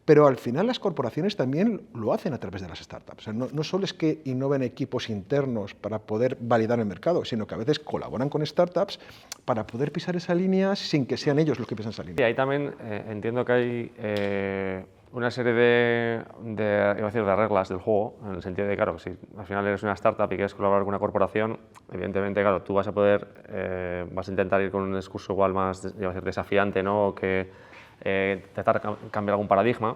Pero al final las corporaciones también lo hacen a través de las startups. O sea, no solo es que innoven equipos internos para poder validar el mercado, sino que a veces colaboran con startups para poder pisar esa línea sin que sean ellos los que pisan esa línea. Y ahí también entiendo que hay una serie iba a decir, de reglas del juego, en el sentido de, claro, que si al final eres una startup y quieres colaborar con una corporación, evidentemente, claro, tú vas a poder, vas a intentar ir con un discurso igual más, iba a decir, desafiante, ¿no? O que tratar de cambiar algún paradigma.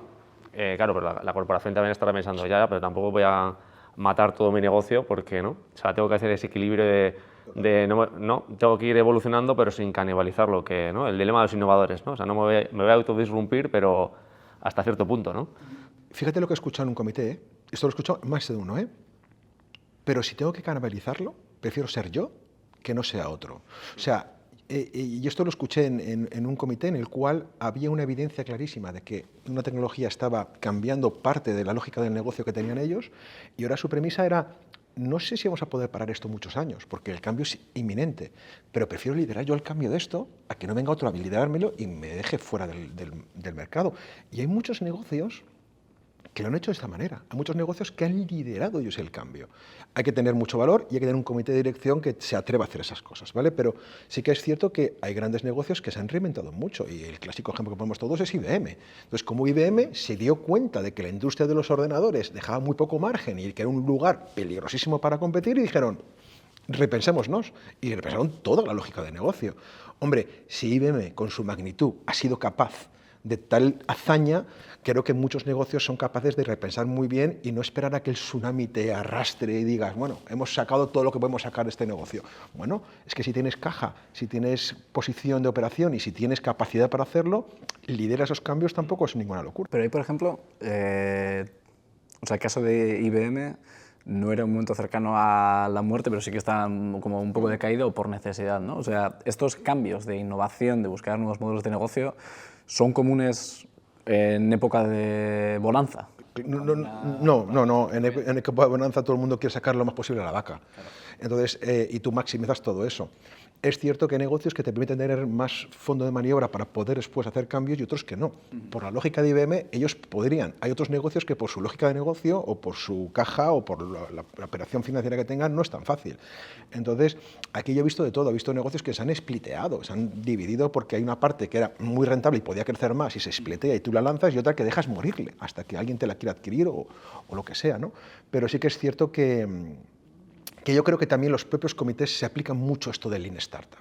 Claro, pero la corporación también estará pensando, ya, pero tampoco voy a matar todo mi negocio porque, ¿no? O sea, tengo que hacer ese equilibrio de no, tengo que ir evolucionando pero sin canibalizar lo que, ¿no? El dilema de los innovadores, ¿no? O sea, no me voy a autodisrumpir, pero hasta cierto punto, ¿no? Fíjate lo que he escuchado en un comité, ¿eh? Esto lo he escuchado más de uno, ¿eh? Pero si tengo que canibalizarlo, prefiero ser yo que no sea otro. O sea, y esto lo escuché en un comité en el cual había una evidencia clarísima de que una tecnología estaba cambiando parte de la lógica del negocio que tenían ellos y ahora su premisa era: no sé si vamos a poder parar esto muchos años, porque el cambio es inminente, pero prefiero liderar yo el cambio de esto a que no venga otro a liderármelo y me deje fuera del mercado. Y hay muchos negocios que lo han hecho de esta manera. Hay muchos negocios que han liderado ellos el cambio. Hay que tener mucho valor y hay que tener un comité de dirección que se atreva a hacer esas cosas, ¿vale? Pero sí que es cierto que hay grandes negocios que se han reinventado mucho y el clásico ejemplo que ponemos todos es IBM. Entonces, como IBM se dio cuenta de que la industria de los ordenadores dejaba muy poco margen y que era un lugar peligrosísimo para competir, y dijeron: repensémonos, y repensaron toda la lógica de negocio. Hombre, si IBM con su magnitud ha sido capaz de tal hazaña, creo que muchos negocios son capaces de repensar muy bien y no esperar a que el tsunami te arrastre y digas, bueno, hemos sacado todo lo que podemos sacar de este negocio. Bueno, es que si tienes caja, si tienes posición de operación y si tienes capacidad para hacerlo, liderar esos cambios tampoco es ninguna locura. Pero ahí, por ejemplo, o sea, el caso de IBM no era un momento cercano a la muerte, pero sí que está como un poco decaído por necesidad, ¿no? O sea, estos cambios de innovación, de buscar nuevos modelos de negocio, ¿son comunes en época de bonanza? No. En época de bonanza todo el mundo quiere sacar lo más posible a la vaca. Claro. Entonces, y tú maximizas todo eso. Es cierto que hay negocios que te permiten tener más fondo de maniobra para poder después hacer cambios y otros que no. Por la lógica de IBM, ellos podrían. Hay otros negocios que por su lógica de negocio o por su caja o por la operación financiera que tengan no es tan fácil. Entonces, aquí yo he visto de todo. He visto negocios que se han spliteado, se han dividido porque hay una parte que era muy rentable y podía crecer más y se splitea y tú la lanzas, y otra que dejas morirle hasta que alguien te la quiera adquirir o lo que sea, ¿no? Pero sí que es cierto que que yo creo que también los propios comités se aplican mucho esto del Lean Startup.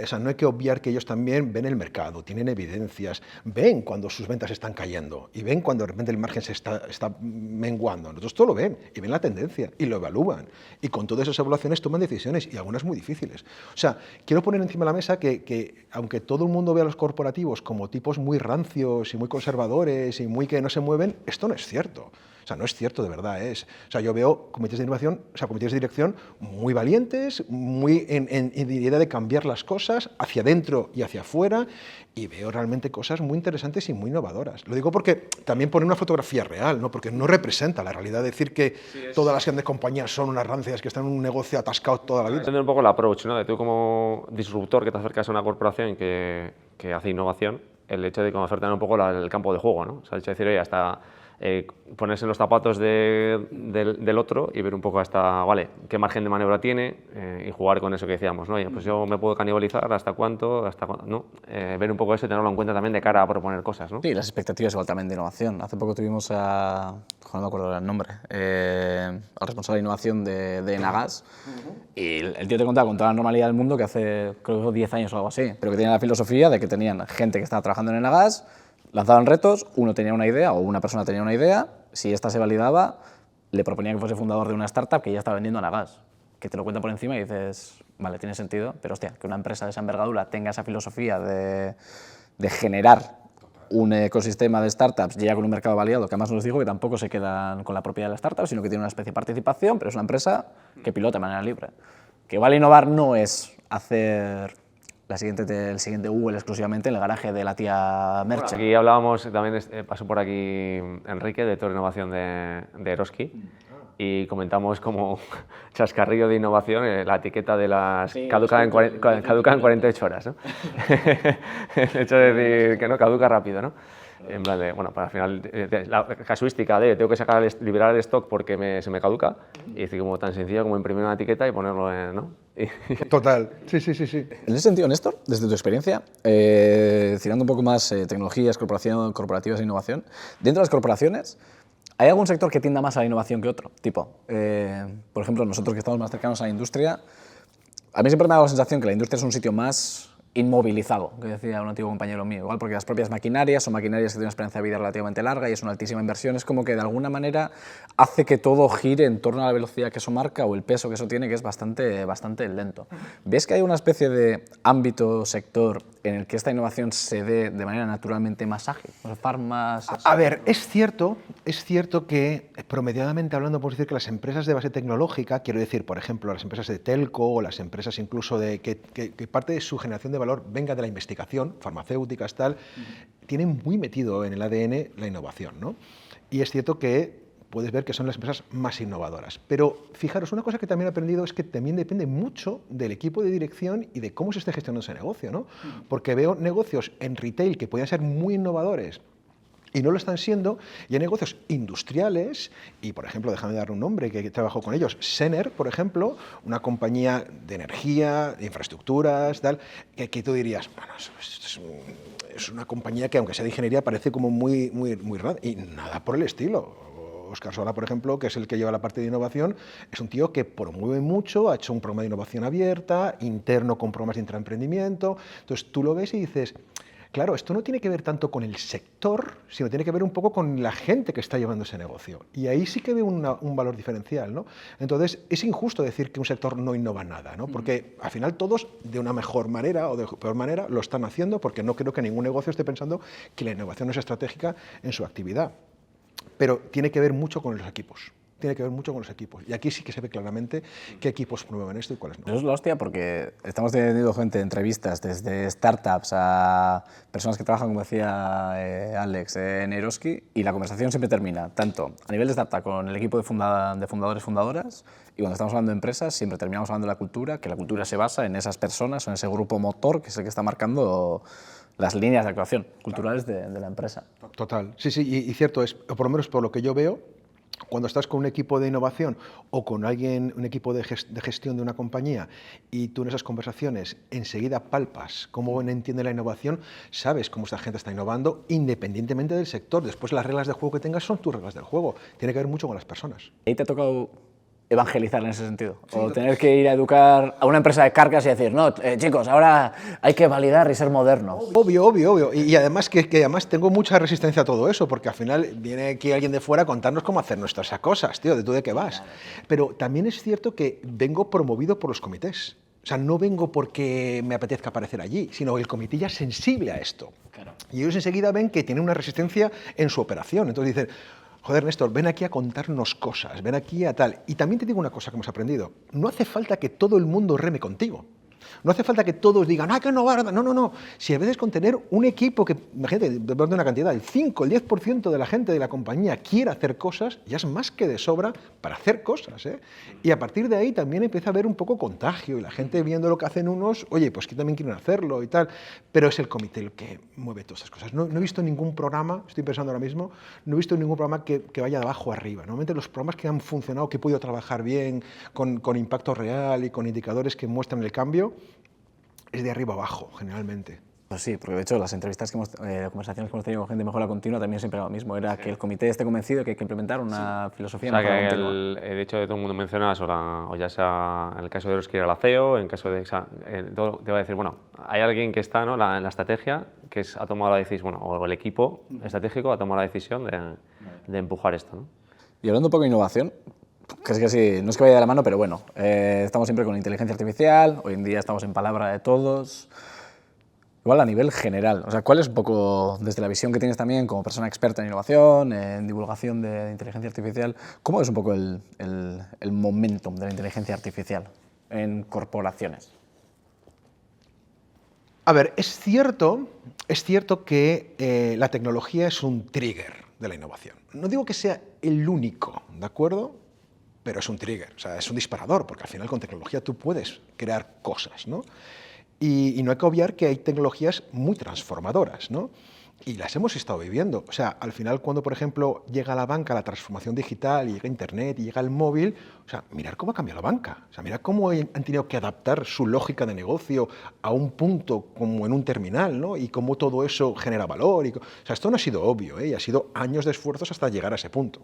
O sea, no hay que obviar que ellos también ven el mercado, tienen evidencias, ven cuando sus ventas están cayendo y ven cuando de repente el margen se está menguando. Nosotros todo lo ven y ven la tendencia y lo evalúan. Y con todas esas evaluaciones toman decisiones y algunas muy difíciles. O sea, quiero poner encima de la mesa que aunque todo el mundo ve a los corporativos como tipos muy rancios y muy conservadores y muy que no se mueven, esto no es cierto. O sea, no es cierto, de verdad. O sea, yo veo comités de innovación, o sea, comités de dirección muy valientes, muy en idea de cambiar las cosas hacia adentro y hacia afuera, y veo realmente cosas muy interesantes y muy innovadoras. Lo digo porque también pone una fotografía real, ¿no? Porque no representa la realidad. Decir que todas las grandes compañías son unas rancias que están en un negocio atascado toda la vida. Entender un poco el approach, ¿no? De tú como disruptor que te acercas a una corporación que hace innovación, el hecho de conocer también un poco el campo de juego, ¿no? O sea, el hecho de decir, oye, hasta ponerse en los zapatos del otro y ver un poco hasta, vale, qué margen de maniobra tiene y jugar con eso que decíamos, ¿no? Oye, pues yo me puedo canibalizar, ¿hasta cuánto? ¿No? Ver un poco eso y tenerlo en cuenta también de cara a proponer cosas, ¿no? Sí, las expectativas igual también de innovación. Hace poco tuvimos no me acuerdo el nombre, al responsable de innovación de Enagas, y el tío te contaba con toda la normalidad del mundo que hace, creo que 10 años o algo así, pero que tenía la filosofía de que tenían gente que estaba trabajando en Enagas, lanzaban retos, uno tenía una idea o una persona tenía una idea, si esta se validaba, le proponía que fuese fundador de una startup que ya estaba vendiendo Enagas, que te lo cuenta por encima y dices, vale, tiene sentido, pero hostia, que una empresa de esa envergadura tenga esa filosofía de generar un ecosistema de startups ya con un mercado validado, que además nos dijo que tampoco se quedan con la propiedad de la startup, sino que tiene una especie de participación, pero es una empresa que pilota de manera libre. Que vale innovar no es hacer el siguiente Google exclusivamente en el garaje de la tía Merche. Bueno, aquí hablábamos, también pasó por aquí Enrique, director de innovación de Eroski, y comentamos como chascarrillo de innovación la etiqueta de las caducan en 48 horas, ¿no? El hecho de decir que no caduca rápido, ¿no? En plan de, bueno, para al final, la casuística de tengo que liberar el stock porque se me caduca, y decir como tan sencillo como imprimir una etiqueta y ponerlo en, ¿no? Total, sí. En ese sentido, Néstor, desde tu experiencia, tirando un poco más tecnologías, corporativas e innovación, dentro de las corporaciones, ¿hay algún sector que tienda más a la innovación que otro? Tipo, por ejemplo, nosotros que estamos más cercanos a la industria, a mí siempre me ha dado la sensación que la industria es un sitio más inmovilizado, que decía un antiguo compañero mío, igual porque las propias maquinarias son maquinarias que tienen una esperanza de vida relativamente larga y es una altísima inversión, es como que de alguna manera hace que todo gire en torno a la velocidad que eso marca o el peso que eso tiene, que es bastante lento. ¿Ves que hay una especie de ámbito, sector, en el que esta innovación se dé de manera naturalmente más ágil? Farmas... A ver, es cierto que promediadamente hablando podemos decir que las empresas de base tecnológica, quiero decir, por ejemplo, las empresas de telco o las empresas incluso que parte de su generación de valor venga de la investigación, farmacéuticas, tal, tienen muy metido en el ADN la innovación, ¿no? Y es cierto que puedes ver que son las empresas más innovadoras. Pero fijaros, una cosa que también he aprendido es que también depende mucho del equipo de dirección y de cómo se esté gestionando ese negocio, ¿no? Porque veo negocios en retail que podían ser muy innovadores y no lo están siendo, y hay negocios industriales, y por ejemplo, déjame dar un nombre que trabajo con ellos, Sener, por ejemplo, una compañía de energía, de infraestructuras, tal, que tú dirías, bueno, es una compañía que aunque sea de ingeniería parece como muy rara, y nada por el estilo. Óscar Sola, por ejemplo, que es el que lleva la parte de innovación, es un tío que promueve mucho, ha hecho un programa de innovación abierta, interno con programas de intraemprendimiento, entonces tú lo ves y dices... Claro, esto no tiene que ver tanto con el sector, sino tiene que ver un poco con la gente que está llevando ese negocio. Y ahí sí que veo un valor diferencial, ¿no? Entonces, es injusto decir que un sector no innova nada, ¿no? Porque al final todos, de una mejor manera o de peor manera, lo están haciendo, porque no creo que ningún negocio esté pensando que la innovación no es estratégica en su actividad. Pero tiene que ver mucho con los equipos. Y aquí sí que se ve claramente qué equipos promueven esto y cuáles no. Eso es la hostia porque estamos teniendo gente de entrevistas desde startups a personas que trabajan, como decía Alex, en Eroski, y la conversación siempre termina tanto a nivel de startup con el equipo de fundadores, fundadoras, y cuando estamos hablando de empresas siempre terminamos hablando de la cultura, que la cultura se basa en esas personas o en ese grupo motor que es el que está marcando las líneas de actuación culturales de la empresa. Total, sí, y cierto es, o por lo menos por lo que yo veo, cuando estás con un equipo de innovación o con un equipo de gestión de una compañía y tú en esas conversaciones enseguida palpas cómo entiende la innovación, sabes cómo esta gente está innovando independientemente del sector. Después las reglas de juego que tengas son tus reglas del juego. Tiene que ver mucho con las personas. ¿Ahí te ha tocado evangelizar en ese sentido. O tener que ir a educar a una empresa de carcas y decir, no, chicos, ahora hay que validar y ser modernos. Obvio. Y además que además tengo mucha resistencia a todo eso, porque al final viene aquí alguien de fuera a contarnos cómo hacer nuestras cosas, tío, ¿de tú de qué vas? Pero también es cierto que vengo promovido por los comités. O sea, no vengo porque me apetezca aparecer allí, sino que el comité ya es sensible a esto. Claro. Y ellos enseguida ven que tienen una resistencia en su operación. Entonces dicen, joder, Néstor, ven aquí a contarnos cosas, ven aquí a tal. Y también te digo una cosa que hemos aprendido. No hace falta que todo el mundo reme contigo. No hace falta que todos digan, que no va. No. Si a veces con tener un equipo que, imagínate, de una cantidad, el 5, el 10% de la gente de la compañía quiere hacer cosas, ya es más que de sobra para hacer cosas, ¿eh? Y a partir de ahí también empieza a haber un poco contagio y la gente viendo lo que hacen unos, oye, pues que también quieren hacerlo y tal. Pero es el comité el que mueve todas esas cosas. No he visto ningún programa, estoy pensando ahora mismo, no he visto ningún programa que vaya de abajo a arriba. Normalmente los programas que han funcionado, que he podido trabajar bien, con impacto real y con indicadores que muestran el cambio, es de arriba abajo, generalmente. Pues sí, porque de hecho las entrevistas que conversaciones que hemos tenido con gente de mejora continua también siempre era lo mismo, era que el comité esté convencido de que hay que implementar una filosofía de mejora continua. De hecho, todo el mundo menciona eso, o ya sea en el caso de los que era la CEO, en el caso de te va a decir, bueno, hay alguien que está, ¿no?, en la estrategia, que ha tomado la decisión, o el equipo estratégico ha tomado la decisión de empujar esto, ¿no? Y hablando un poco de innovación, que sí, no es que vaya de la mano, pero bueno, estamos siempre con inteligencia artificial, hoy en día estamos en palabra de todos. Igual a nivel general, o sea, ¿cuál es un poco, desde la visión que tienes también como persona experta en innovación, en divulgación de inteligencia artificial, cómo es un poco el momentum de la inteligencia artificial en corporaciones? A ver, es cierto que la tecnología es un trigger de la innovación. No digo que sea el único, ¿de acuerdo? Pero es un trigger, o sea, es un disparador, porque al final con tecnología tú puedes crear cosas, ¿no? Y no hay que obviar que hay tecnologías muy transformadoras, ¿no? Y las hemos estado viviendo. O sea, al final cuando, por ejemplo, llega a la banca la transformación digital, y llega Internet, y llega el móvil, o sea, mirad cómo ha cambiado la banca. O sea, mirad cómo han tenido que adaptar su lógica de negocio a un punto como en un terminal, ¿no? Y cómo todo eso genera valor. O sea, esto no ha sido obvio, ¿eh? Y ha sido años de esfuerzos hasta llegar a ese punto.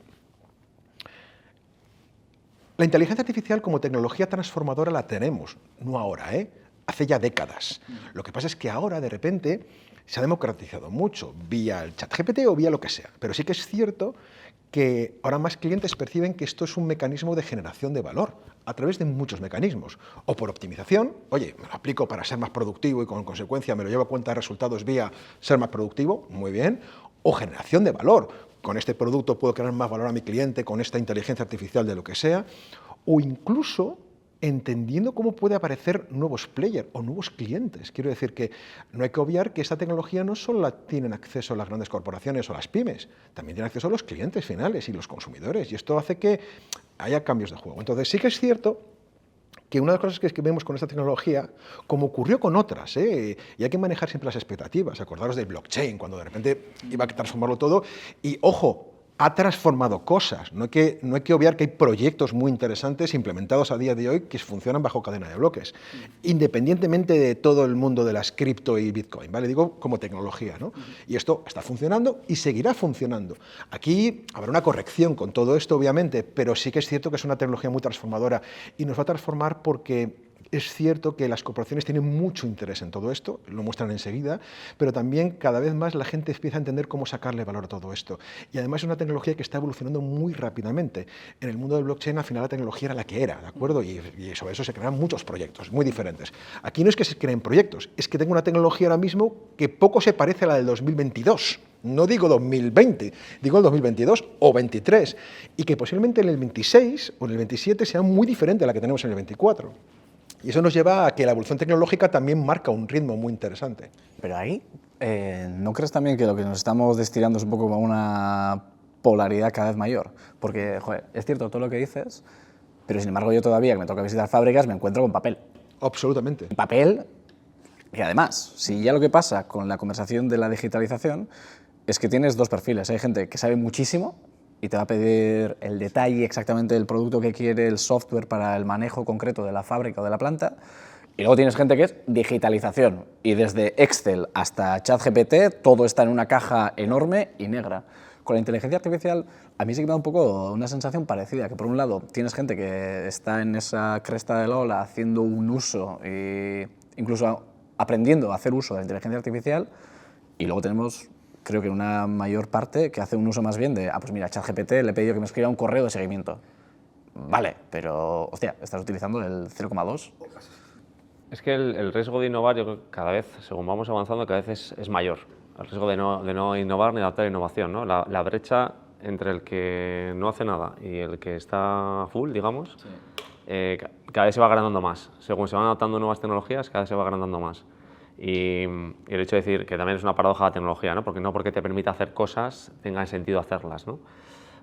La inteligencia artificial como tecnología transformadora la tenemos, no ahora, hace ya décadas. Lo que pasa es que ahora, de repente, se ha democratizado mucho, vía el ChatGPT o vía lo que sea. Pero sí que es cierto que ahora más clientes perciben que esto es un mecanismo de generación de valor, a través de muchos mecanismos. O por optimización, oye, me lo aplico para ser más productivo y con consecuencia me lo llevo a cuenta de resultados vía ser más productivo, muy bien. O generación de valor. Con este producto puedo crear más valor a mi cliente, con esta inteligencia artificial de lo que sea, o incluso entendiendo cómo puede aparecer nuevos players o nuevos clientes. Quiero decir que no hay que obviar que esta tecnología no solo la tienen acceso las grandes corporaciones o las pymes, también tienen acceso a los clientes finales y los consumidores, y esto hace que haya cambios de juego. Entonces sí que es cierto que una de las cosas que vemos con esta tecnología, como ocurrió con otras, y hay que manejar siempre las expectativas, acordaros del blockchain, cuando de repente iba a transformarlo todo, y ojo, ha transformado cosas. No hay que obviar que hay proyectos muy interesantes implementados a día de hoy que funcionan bajo cadena de bloques, independientemente de todo el mundo de las cripto y Bitcoin, ¿vale? Digo como tecnología, ¿no? Y esto está funcionando y seguirá funcionando. Aquí habrá una corrección con todo esto, obviamente, pero sí que es cierto que es una tecnología muy transformadora y nos va a transformar porque es cierto que las corporaciones tienen mucho interés en todo esto, lo muestran enseguida, pero también cada vez más la gente empieza a entender cómo sacarle valor a todo esto. Y además es una tecnología que está evolucionando muy rápidamente. En el mundo del blockchain al final la tecnología era la que era, ¿de acuerdo? Y sobre eso se crean muchos proyectos muy diferentes. Aquí no es que se creen proyectos, es que tengo una tecnología ahora mismo que poco se parece a la del 2022. No digo 2020, digo el 2022 o 23, y que posiblemente en el 26 o en el 27 sea muy diferente a la que tenemos en el 24. Y eso nos lleva a que la evolución tecnológica también marca un ritmo muy interesante. Pero ahí, ¿no crees también que lo que nos estamos destinando es un poco a una polaridad cada vez mayor? Porque, joder, es cierto todo lo que dices, pero sin embargo yo todavía, que me toca visitar fábricas, me encuentro con papel. Absolutamente. Papel, que además, si ya lo que pasa con la conversación de la digitalización es que tienes dos perfiles. Hay gente que sabe muchísimo y te va a pedir el detalle exactamente del producto que quiere, el software para el manejo concreto de la fábrica o de la planta. Y luego tienes gente que es digitalización. Y desde Excel hasta ChatGPT, todo está en una caja enorme y negra. Con la inteligencia artificial, a mí sí que me da un poco una sensación parecida, que por un lado tienes gente que está en esa cresta de la ola haciendo un uso e incluso aprendiendo a hacer uso de la inteligencia artificial, y luego tenemos, creo que una mayor parte que hace un uso más bien de, pues mira, ChatGPT le he pedido que me escriba un correo de seguimiento. Vale, pero, hostia, estás utilizando el 0,2. Es que el riesgo de innovar, yo creo que cada vez, según vamos avanzando, cada vez es mayor. El riesgo de no innovar ni adaptar innovación, ¿no? La brecha entre el que no hace nada y el que está full, digamos, cada vez se va agrandando más. Según se van adaptando nuevas tecnologías, cada vez se va agrandando más. Y el hecho de decir que también es una paradoja de la tecnología, ¿no? Porque no porque te permita hacer cosas tenga sentido hacerlas, ¿no?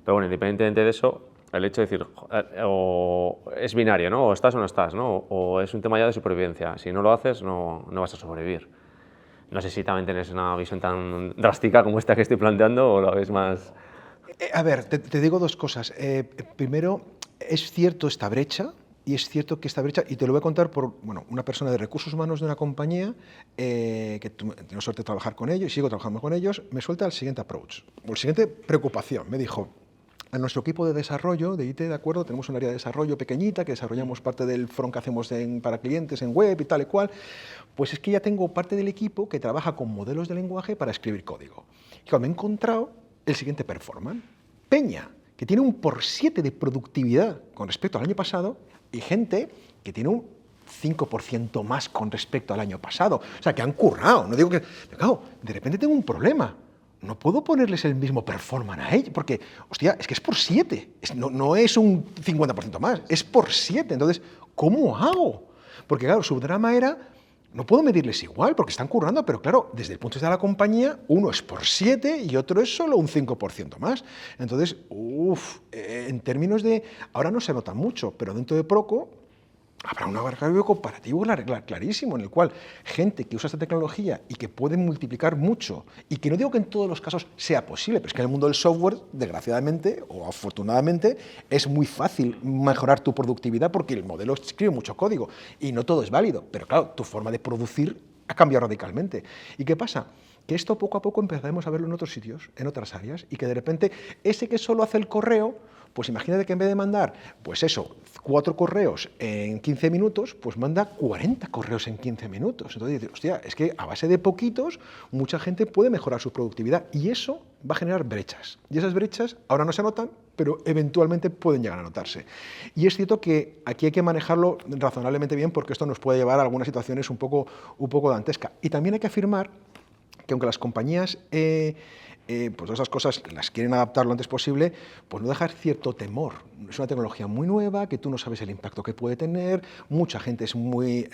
Pero bueno, independientemente de eso, el hecho de decir, o es binario, ¿no? O estás o no estás, ¿no? O es un tema ya de supervivencia. Si no lo haces, no vas a sobrevivir. No sé si también tienes una visión tan drástica como esta que estoy planteando o la ves más... A ver, te digo dos cosas. Primero, es cierto esta brecha, y es cierto que esta brecha, y te lo voy a contar por una persona de recursos humanos de una compañía, que tengo suerte de trabajar con ellos, y sigo trabajando con ellos, me suelta el siguiente approach, o la siguiente preocupación. Me dijo, en nuestro equipo de desarrollo de IT, ¿de acuerdo? Tenemos un área de desarrollo pequeñita, que desarrollamos parte del front que hacemos para clientes en web y tal y cual. Pues es que ya tengo parte del equipo que trabaja con modelos de lenguaje para escribir código. Y cuando me he encontrado el siguiente performance, Peña, que tiene un por 7 de productividad con respecto al año pasado, y gente que tiene un 5% más con respecto al año pasado. O sea, que han currado. No digo que... Pero claro, de repente tengo un problema. No puedo ponerles el mismo performance a ellos, porque, hostia, es que es por 7. No es un 50% más, es por 7. Entonces, ¿cómo hago? Porque, claro, su drama era... No puedo medirles igual porque están currando, pero claro, desde el punto de vista de la compañía, uno es por 7 y otro es solo un 5% más. Entonces, en términos de... Ahora no se nota mucho, pero dentro de poco habrá un abarcamiento comparativo clarísimo en el cual gente que usa esta tecnología y que puede multiplicar mucho, y que no digo que en todos los casos sea posible, pero es que en el mundo del software, desgraciadamente o afortunadamente, es muy fácil mejorar tu productividad porque el modelo escribe mucho código y no todo es válido, pero claro, tu forma de producir ha cambiado radicalmente. ¿Y qué pasa? Que esto poco a poco empezaremos a verlo en otros sitios, en otras áreas, y que de repente ese que solo hace el correo, pues imagínate que en vez de mandar, pues eso, 4 correos en 15 minutos, pues manda 40 correos en 15 minutos. Entonces dices, hostia, es que a base de poquitos, mucha gente puede mejorar su productividad, y eso va a generar brechas. Y esas brechas ahora no se notan, pero eventualmente pueden llegar a notarse. Y es cierto que aquí hay que manejarlo razonablemente bien, porque esto nos puede llevar a algunas situaciones un poco dantescas. Y también hay que afirmar que aunque las compañías pues todas esas cosas las quieren adaptar lo antes posible, pues no dejar cierto temor. Es una tecnología muy nueva, que tú no sabes el impacto que puede tener, mucha gente es muy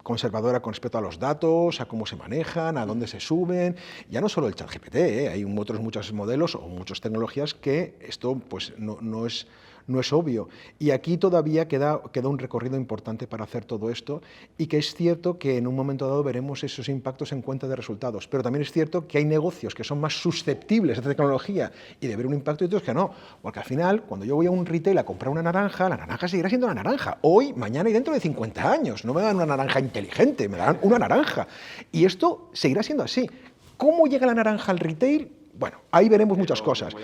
conservadora con respecto a los datos, a cómo se manejan, a dónde se suben, ya no solo el ChatGPT, hay muchos modelos o muchas tecnologías que esto pues no es obvio. Y aquí todavía queda un recorrido importante para hacer todo esto, y que es cierto que en un momento dado veremos esos impactos en cuenta de resultados. Pero también es cierto que hay negocios que son más susceptibles a esta tecnología y de ver un impacto, y otros que no. Porque al final, cuando yo voy a un retail a comprar una naranja, la naranja seguirá siendo una naranja. Hoy, mañana y dentro de 50 años. No me dan una naranja inteligente, me dan una naranja. Y esto seguirá siendo así. ¿Cómo llega la naranja al retail? Bueno, ahí veremos muchas cosas.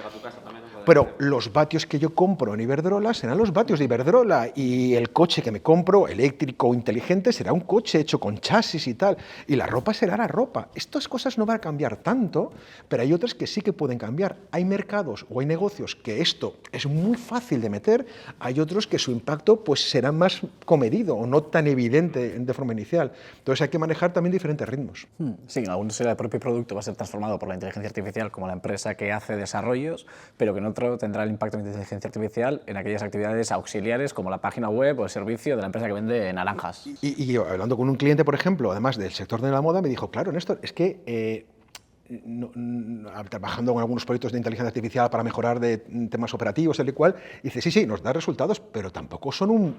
Pero los vatios que yo compro en Iberdrola serán los vatios de Iberdrola, y el coche que me compro, eléctrico o inteligente, será un coche hecho con chasis y tal, y la ropa será la ropa. Estas cosas no van a cambiar tanto, pero hay otras que sí que pueden cambiar. Hay mercados o hay negocios que esto es muy fácil de meter, hay otros que su impacto pues será más comedido o no tan evidente de forma inicial. Entonces hay que manejar también diferentes ritmos. Sí, en algunos el propio producto va a ser transformado por la inteligencia artificial como la empresa que hace desarrollos, pero que en otro tendrá el impacto de la inteligencia artificial en aquellas actividades auxiliares como la página web o el servicio de la empresa que vende naranjas. Y yo, hablando con un cliente, por ejemplo, además del sector de la moda, me dijo, claro, Néstor, es que trabajando con algunos proyectos de inteligencia artificial para mejorar de temas operativos, tal y cual, dice, sí, nos da resultados, pero tampoco son un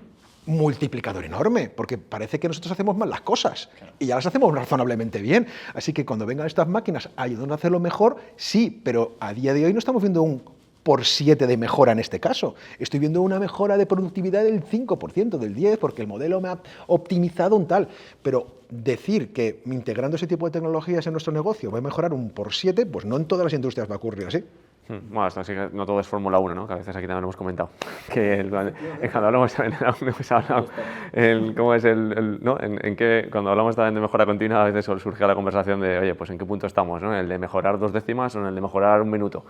multiplicador enorme, porque parece que nosotros hacemos mal las cosas, claro, y ya las hacemos razonablemente bien. Así que cuando vengan estas máquinas ayudando a hacerlo mejor, sí, pero a día de hoy no estamos viendo un por 7 de mejora en este caso. Estoy viendo una mejora de productividad del 5%, del 10%, porque el modelo me ha optimizado un tal. Pero decir que integrando ese tipo de tecnologías en nuestro negocio va a mejorar un por 7, pues no en todas las industrias va a ocurrir así. Bueno, esto sí que no todo es Fórmula 1, ¿no? Que a veces aquí también lo hemos comentado. Que cuando hablamos también hemos hablado cómo es ¿no? Cuando hablamos también de mejora continua, a veces surge la conversación de, oye, pues en qué punto estamos, ¿no? ¿En el de mejorar 2 décimas o en el de mejorar 1 minuto?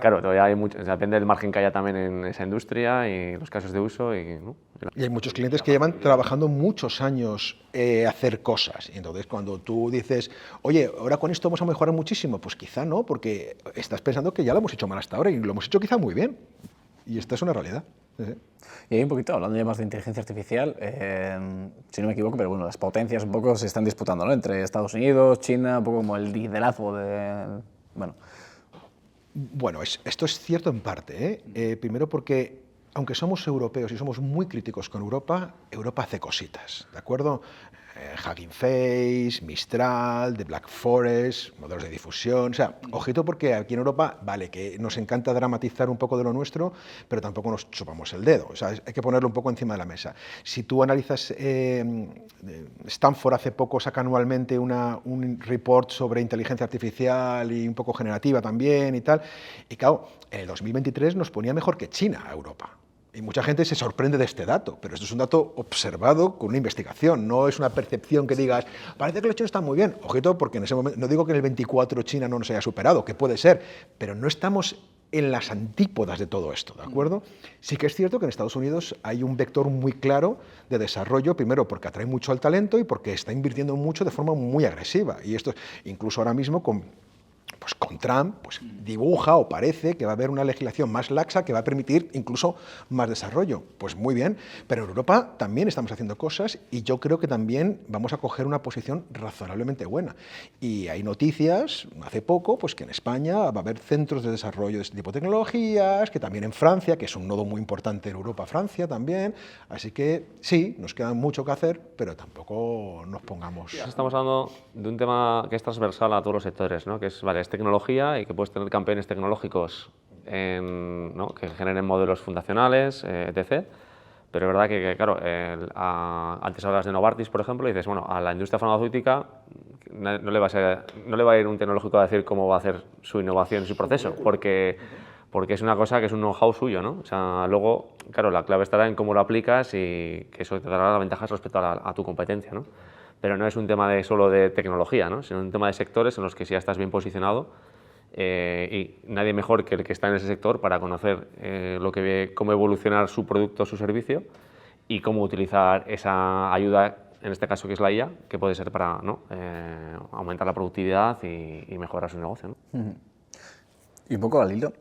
Claro, todavía hay mucho, depende del margen que haya también en esa industria y los casos de uso. ¿No? Y hay muchos clientes que llevan trabajando muchos años hacer cosas. Y entonces, cuando tú dices, oye, ahora con esto vamos a mejorar muchísimo, pues quizá no, porque estás pensando que ya lo hemos hecho mal hasta ahora y lo hemos hecho quizá muy bien. Y esta es una realidad. Sí. Y ahí un poquito, hablando ya más de inteligencia artificial, si no me equivoco, pero bueno, las potencias un poco se están disputando, ¿no? Entre Estados Unidos, China, un poco como el liderazgo de... Bueno, esto es cierto en parte, ¿eh? Primero porque, aunque somos europeos y somos muy críticos con Europa, Europa hace cositas, ¿de acuerdo? Hugging Face, Mistral, The Black Forest, modelos de difusión, o sea, ojito porque aquí en Europa, vale, que nos encanta dramatizar un poco de lo nuestro, pero tampoco nos chupamos el dedo, o sea, hay que ponerlo un poco encima de la mesa. Si tú analizas, Stanford hace poco saca anualmente un report sobre inteligencia artificial y un poco generativa también y tal, y claro, en el 2023 nos ponía mejor que China a Europa. Y mucha gente se sorprende de este dato, pero esto es un dato observado con una investigación, no es una percepción que digas, parece que los chinos están muy bien. Ojito, porque en ese momento, no digo que en el 24 China no nos haya superado, que puede ser, pero no estamos en las antípodas de todo esto, ¿de acuerdo? Sí que es cierto que en Estados Unidos hay un vector muy claro de desarrollo, primero porque atrae mucho al talento y porque está invirtiendo mucho de forma muy agresiva. Y esto, incluso ahora mismo con Trump, pues dibuja o parece que va a haber una legislación más laxa que va a permitir incluso más desarrollo. Pues muy bien, pero en Europa también estamos haciendo cosas y yo creo que también vamos a coger una posición razonablemente buena. Y hay noticias, hace poco, pues que en España va a haber centros de desarrollo de este tipo de tecnologías, que también en Francia, que es un nodo muy importante en Europa, Francia también. Así que sí, nos queda mucho que hacer, pero tampoco nos pongamos... Estamos hablando de un tema que es transversal a todos los sectores, ¿no? Que es, vale, es tecnología y que puedes tener campeones tecnológicos ¿no? que generen modelos fundacionales, etc. Pero es verdad que claro, antes hablas de Novartis, por ejemplo, y dices, bueno, a la industria farmacéutica no le va a ir un tecnológico a decir cómo va a hacer su innovación y su proceso, porque es una cosa que es un know-how suyo, ¿no? O sea, luego, claro, la clave estará en cómo lo aplicas y que eso te dará ventajas respecto a tu competencia, ¿no? Pero no es un tema solo de tecnología, ¿no? Sino un tema de sectores en los que si ya estás bien posicionado y nadie mejor que el que está en ese sector para conocer cómo evolucionar su producto o su servicio y cómo utilizar esa ayuda, en este caso que es la IA, que puede ser para, ¿no? Aumentar la productividad y mejorar su negocio, ¿no? Y un poco al hilo,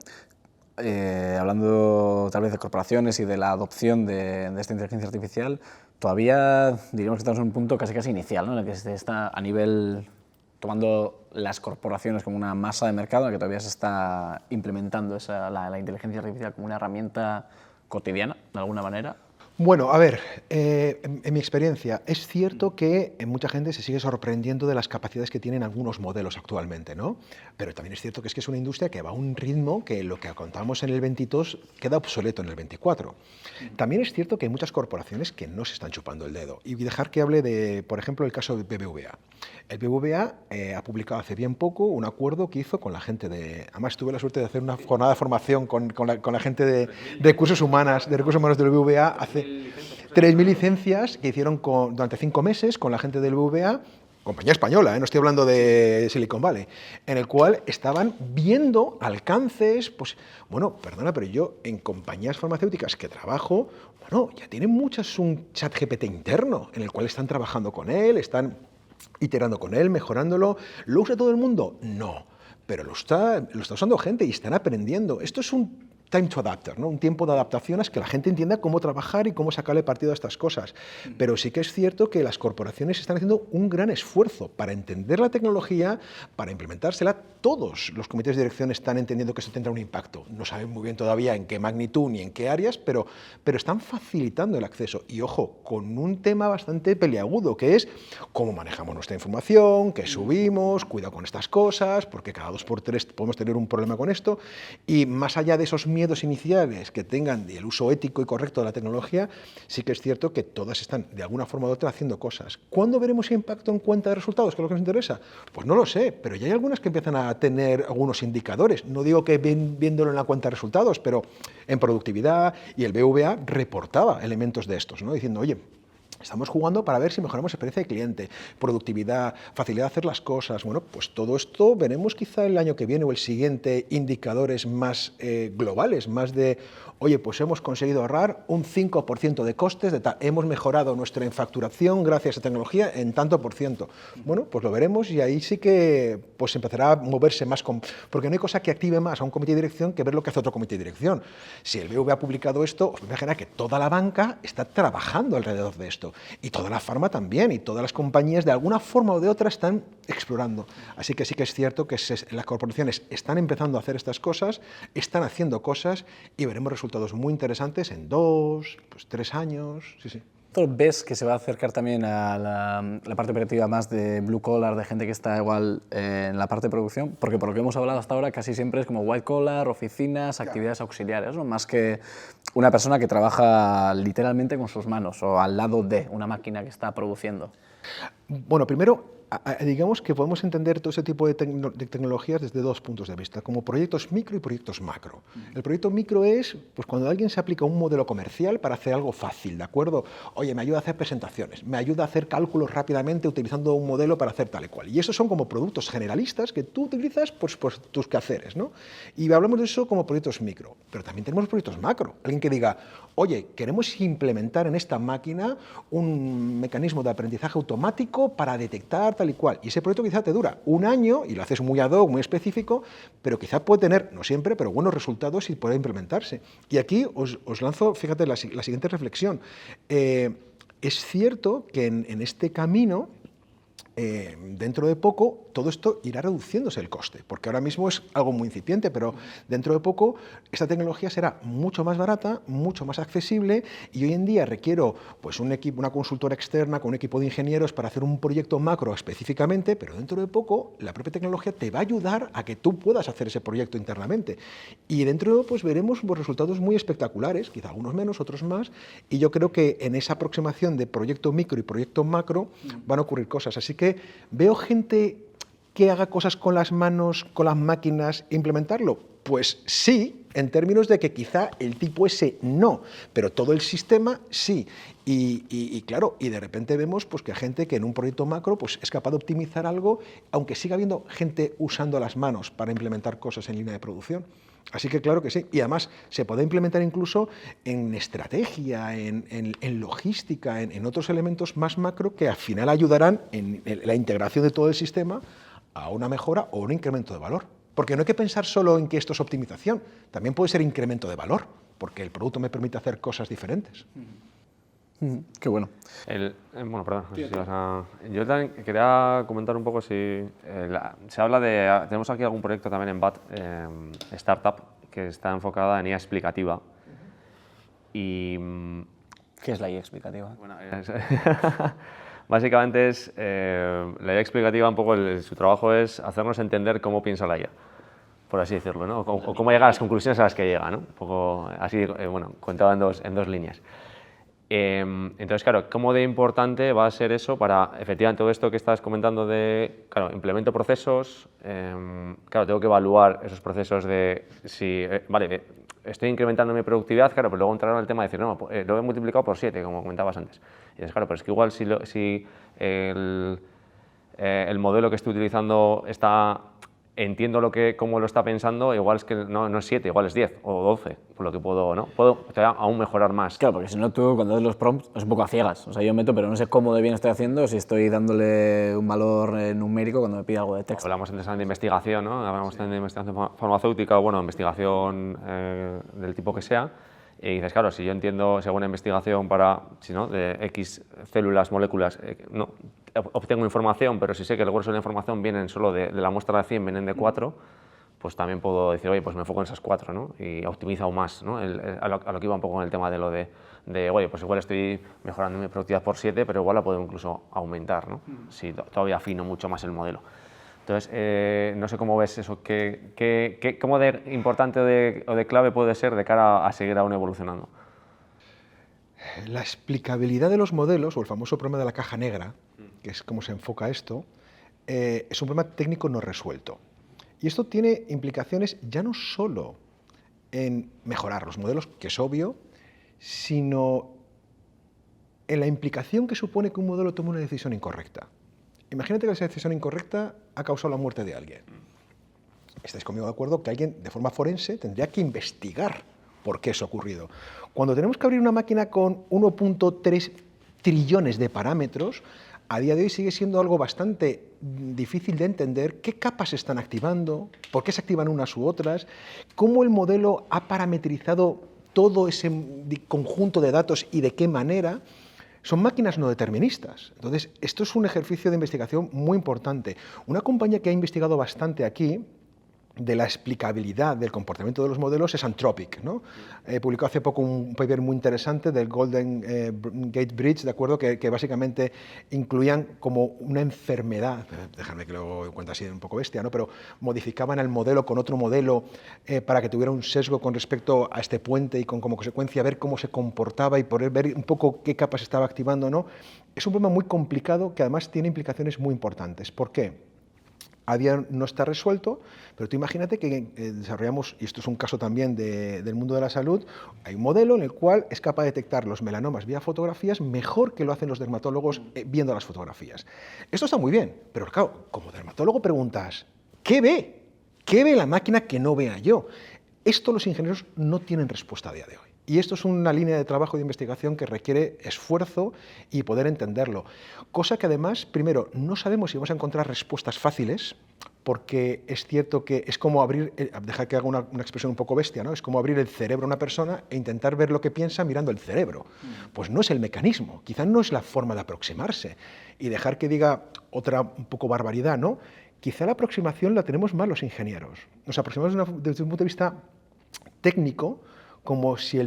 hablando tal vez de corporaciones y de la adopción de esta inteligencia artificial, todavía diríamos que estamos en un punto casi inicial, ¿no? En el que se está a nivel tomando las corporaciones como una masa de mercado, en el que todavía se está implementando la inteligencia artificial como una herramienta cotidiana, de alguna manera. Bueno, a ver, en mi experiencia, es cierto que mucha gente se sigue sorprendiendo de las capacidades que tienen algunos modelos actualmente, ¿no? Pero también es cierto que es una industria que va a un ritmo que lo que contábamos en el 22 queda obsoleto en el 24. También es cierto que hay muchas corporaciones que no se están chupando el dedo. Y dejar que hable de, por ejemplo, el caso de BBVA. El BBVA ha publicado hace bien poco un acuerdo que hizo con la gente de... Además, tuve la suerte de hacer una jornada de formación con la gente de recursos humanos del BBVA hace 3.000 licencias que hicieron durante 5 meses con la gente del BBVA, compañía española, no estoy hablando de Silicon Valley, en el cual estaban viendo alcances, pues, bueno, perdona, pero yo en compañías farmacéuticas que trabajo, bueno, ya tienen muchas un chat GPT interno en el cual están trabajando con él, están iterando con él, mejorándolo. ¿Lo usa todo el mundo? No, pero lo está usando gente y están aprendiendo. Esto es un time to adapter, ¿no? Un tiempo de adaptación es que la gente entienda cómo trabajar y cómo sacarle partido a estas cosas. Pero sí que es cierto que las corporaciones están haciendo un gran esfuerzo para entender la tecnología, para implementársela. Todos los comités de dirección están entendiendo que eso tendrá un impacto. No saben muy bien todavía en qué magnitud ni en qué áreas, pero están facilitando el acceso. Y ojo, con un tema bastante peliagudo, que es cómo manejamos nuestra información, qué subimos, cuidado con estas cosas, porque cada 2 por 3 podemos tener un problema con esto. Y más allá de esos miedos iniciales que tengan del uso ético y correcto de la tecnología, sí que es cierto que todas están de alguna forma u otra haciendo cosas. ¿Cuándo veremos impacto en cuenta de resultados, que es lo que nos interesa? Pues no lo sé, pero ya hay algunas que empiezan a tener algunos indicadores. No digo que viéndolo en la cuenta de resultados, pero en productividad, y el BVA reportaba elementos de estos, ¿no? Diciendo, oye, estamos jugando para ver si mejoramos experiencia de cliente, productividad, facilidad de hacer las cosas. Bueno, pues todo esto veremos quizá el año que viene o el siguiente indicadores más globales, más de, oye, pues hemos conseguido ahorrar un 5% de costes, hemos mejorado nuestra facturación gracias a tecnología en tanto por ciento. Bueno, pues lo veremos y ahí sí que pues empezará a moverse más, porque no hay cosa que active más a un comité de dirección que ver lo que hace otro comité de dirección. Si el BV ha publicado esto, os imagináis que toda la banca está trabajando alrededor de esto. Y toda la farma también, y todas las compañías de alguna forma o de otra están explorando. Así que sí que es cierto que las corporaciones están empezando a hacer estas cosas, están haciendo cosas y veremos resultados muy interesantes en 2, pues 3 años. Sí, sí. ¿Ves que se va a acercar también a la parte operativa más de blue collar, de gente que está igual en la parte de producción? Porque por lo que hemos hablado hasta ahora casi siempre es como white collar, oficinas, actividades auxiliares, ¿no? Más que una persona que trabaja literalmente con sus manos o al lado de una máquina que está produciendo. Bueno, primero, digamos que podemos entender todo ese tipo de tecnologías desde 2 puntos de vista, como proyectos micro y proyectos macro. El proyecto micro es pues, cuando alguien se aplica un modelo comercial para hacer algo fácil, ¿de acuerdo? Oye, me ayuda a hacer presentaciones, me ayuda a hacer cálculos rápidamente utilizando un modelo para hacer tal y cual. Y esos son como productos generalistas que tú utilizas pues, por tus quehaceres, ¿no? Y hablamos de eso como proyectos micro, pero también tenemos proyectos macro. Alguien que diga, oye, queremos implementar en esta máquina un mecanismo de aprendizaje automático para detectar tal y cual. Y ese proyecto quizá te dura 1 año y lo haces muy ad hoc, muy específico, pero quizá puede tener, no siempre, pero buenos resultados y puede implementarse. Y aquí os lanzo, fíjate, la siguiente reflexión. Es cierto que en este camino, dentro de poco, todo esto irá reduciéndose el coste, porque ahora mismo es algo muy incipiente, pero dentro de poco esta tecnología será mucho más barata, mucho más accesible, y hoy en día requiero pues, un equipo, una consultora externa con un equipo de ingenieros para hacer un proyecto macro específicamente, pero dentro de poco la propia tecnología te va a ayudar a que tú puedas hacer ese proyecto internamente. Y dentro pues, veremos pues, resultados muy espectaculares, quizá algunos menos, otros más, y yo creo que en esa aproximación de proyecto micro y proyecto macro van a ocurrir cosas. Así que veo gente que haga cosas con las manos, con las máquinas, implementarlo. Pues sí, en términos de que quizá el tipo ese no, pero todo el sistema sí. Y claro, y de repente vemos pues, que hay gente que en un proyecto macro pues, es capaz de optimizar algo, aunque siga habiendo gente usando las manos para implementar cosas en línea de producción. Así que claro que sí, y además se puede implementar incluso en estrategia, en logística, en otros elementos más macro que al final ayudarán en la integración de todo el sistema a una mejora o un incremento de valor. Porque no hay que pensar solo en que esto es optimización, también puede ser incremento de valor, porque el producto me permite hacer cosas diferentes. Qué bueno. Bueno, perdón, no sé si vas a... Yo también quería comentar un poco si... se habla de... Tenemos aquí algún proyecto también en BAT, Startup, que está enfocada en IA explicativa. Y... ¿Qué es la IA explicativa? Bueno, básicamente es... la IA explicativa, un poco, su trabajo es hacernos entender cómo piensa la IA, por así decirlo, ¿no? O cómo llega a las conclusiones a las que llega, ¿no? Un poco así, bueno, contado en dos líneas. Entonces, claro, ¿cómo de importante va a ser eso para, efectivamente, todo esto que estás comentando de, claro, implemento procesos, claro, tengo que evaluar esos procesos de si, vale, estoy incrementando mi productividad, claro, pero luego entrará en el tema de decir, no, lo he multiplicado por 7, como comentabas antes. Y dices, claro, pero es que igual si el modelo que estoy utilizando entiendo cómo lo está pensando, igual es que no es 7, igual es 10 o 12, por lo que puedo aún mejorar más. Claro, porque si no tú cuando das los prompts es un poco a ciegas, o sea, yo meto pero no sé cómo de bien estoy haciendo, si estoy dándole un valor numérico cuando me pide algo de texto. Hablamos antes de investigación, ¿no? Hablamos de investigación farmacéutica, bueno, investigación del tipo que sea. Y dices, claro, si yo entiendo, si hago una investigación de X células, moléculas, no, obtengo información, pero si sé que el grueso de la información vienen solo de la muestra de 100, vienen de 4, pues también puedo decir, oye, pues me enfoco en esas 4, ¿no? Y optimizo aún más, ¿no? A lo que iba un poco en el tema de lo de, oye, pues igual estoy mejorando mi productividad por 7, pero igual la puedo incluso aumentar, ¿no? Si todavía afino mucho más el modelo. Entonces, no sé cómo ves eso, ¿cómo de importante o de clave puede ser de cara a seguir aún evolucionando? La explicabilidad de los modelos, o el famoso problema de la caja negra, que es cómo se enfoca esto, es un problema técnico no resuelto. Y esto tiene implicaciones ya no solo en mejorar los modelos, que es obvio, sino en la implicación que supone que un modelo tome una decisión incorrecta. Imagínate que esa decisión incorrecta ha causado la muerte de alguien. ¿Estáis conmigo de acuerdo que alguien de forma forense tendría que investigar por qué eso ha ocurrido? Cuando tenemos que abrir una máquina con 1.3 trillones de parámetros, a día de hoy sigue siendo algo bastante difícil de entender qué capas se están activando, por qué se activan unas u otras, cómo el modelo ha parametrizado todo ese conjunto de datos y de qué manera. Son máquinas no deterministas. Entonces, esto es un ejercicio de investigación muy importante. Una compañía que ha investigado bastante aquí de la explicabilidad del comportamiento de los modelos es Anthropic, ¿no? Publicó hace poco un paper muy interesante del Golden Gate Bridge, ¿de acuerdo? Que básicamente incluían como una enfermedad, déjame que lo cuente así un poco bestia, ¿no? Pero modificaban el modelo con otro modelo para que tuviera un sesgo con respecto a este puente y con como consecuencia ver cómo se comportaba y poder ver un poco qué capas estaba activando, ¿no? Es un problema muy complicado que además tiene implicaciones muy importantes. ¿Por qué? A día no está resuelto, pero tú imagínate que desarrollamos, y esto es un caso también del mundo de la salud, hay un modelo en el cual es capaz de detectar los melanomas vía fotografías mejor que lo hacen los dermatólogos viendo las fotografías. Esto está muy bien, pero claro, como dermatólogo preguntas, ¿qué ve? ¿Qué ve la máquina que no vea yo? Esto los ingenieros no tienen respuesta a día de hoy. Y esto es una línea de trabajo de investigación que requiere esfuerzo y poder entenderlo. Cosa que además, primero, no sabemos si vamos a encontrar respuestas fáciles, porque es cierto que es como abrir, deja que haga una expresión un poco bestia, ¿no? Es como abrir el cerebro a una persona e intentar ver lo que piensa mirando el cerebro. Pues no es el mecanismo, quizás no es la forma de aproximarse. Y dejar que diga otra un poco barbaridad, ¿no? Quizá la aproximación la tenemos mal los ingenieros. Nos aproximamos desde un punto de vista técnico, como si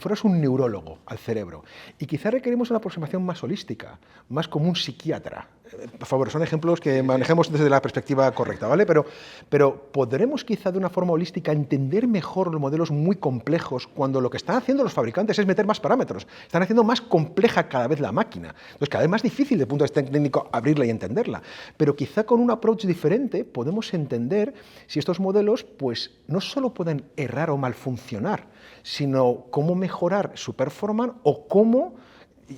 fueras un neurólogo al cerebro. Y quizá requerimos una aproximación más holística, más como un psiquiatra. Por favor, son ejemplos que manejemos desde la perspectiva correcta, ¿vale? Pero podremos quizá de una forma holística entender mejor los modelos muy complejos cuando lo que están haciendo los fabricantes es meter más parámetros. Están haciendo más compleja cada vez la máquina. Entonces, cada vez más difícil desde el punto de vista técnico abrirla y entenderla. Pero quizá con un approach diferente podemos entender si estos modelos pues, no solo pueden errar o mal funcionar, sino cómo mejorar su performance o cómo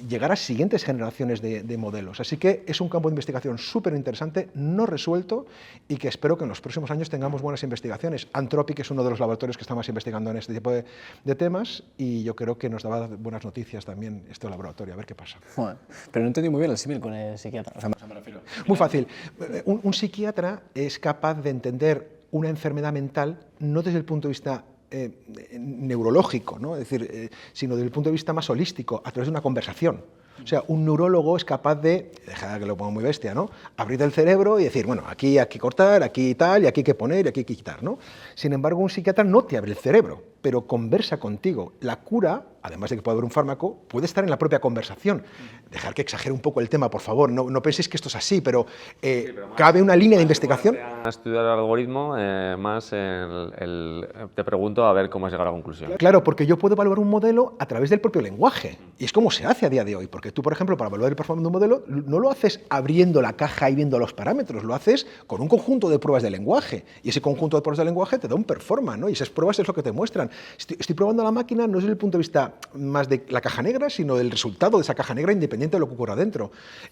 llegar a siguientes generaciones de modelos. Así que es un campo de investigación súper interesante, no resuelto, y que espero que en los próximos años tengamos buenas investigaciones. Anthropic es uno de los laboratorios que estamos investigando en este tipo de temas, y yo creo que nos daba buenas noticias también este laboratorio, a ver qué pasa. Bueno, pero no entendí muy bien el símil con el psiquiatra. O sea, me refiero. Muy fácil. Un psiquiatra es capaz de entender una enfermedad mental no desde el punto de vista neurológico, ¿no? Es decir, sino desde el punto de vista más holístico, a través de una conversación. O sea, un neurólogo es capaz de, deja que lo ponga muy bestia, ¿no? Abrir el cerebro y decir, bueno, aquí hay que cortar, aquí tal, y aquí hay que poner, y aquí hay que quitar, ¿no? Sin embargo, un psiquiatra no te abre el cerebro, pero conversa contigo. La cura, además de que puede haber un fármaco, puede estar en la propia conversación. Dejar que exagere un poco el tema, por favor, no penséis que esto es así, pero cabe una línea de investigación. A estudiar el algoritmo, más te pregunto a ver cómo has llegado a la conclusión. Claro, porque yo puedo evaluar un modelo a través del propio lenguaje, y es como se hace a día de hoy, porque tú, por ejemplo, para evaluar el performance de un modelo, no lo haces abriendo la caja y viendo los parámetros, lo haces con un conjunto de pruebas de lenguaje, y ese conjunto de pruebas de lenguaje te da un performance, ¿no? Y esas pruebas es lo que te muestran. Estoy probando la máquina no desde el punto de vista más de la caja negra, sino del resultado de esa caja negra independiente de lo que ocurra dentro.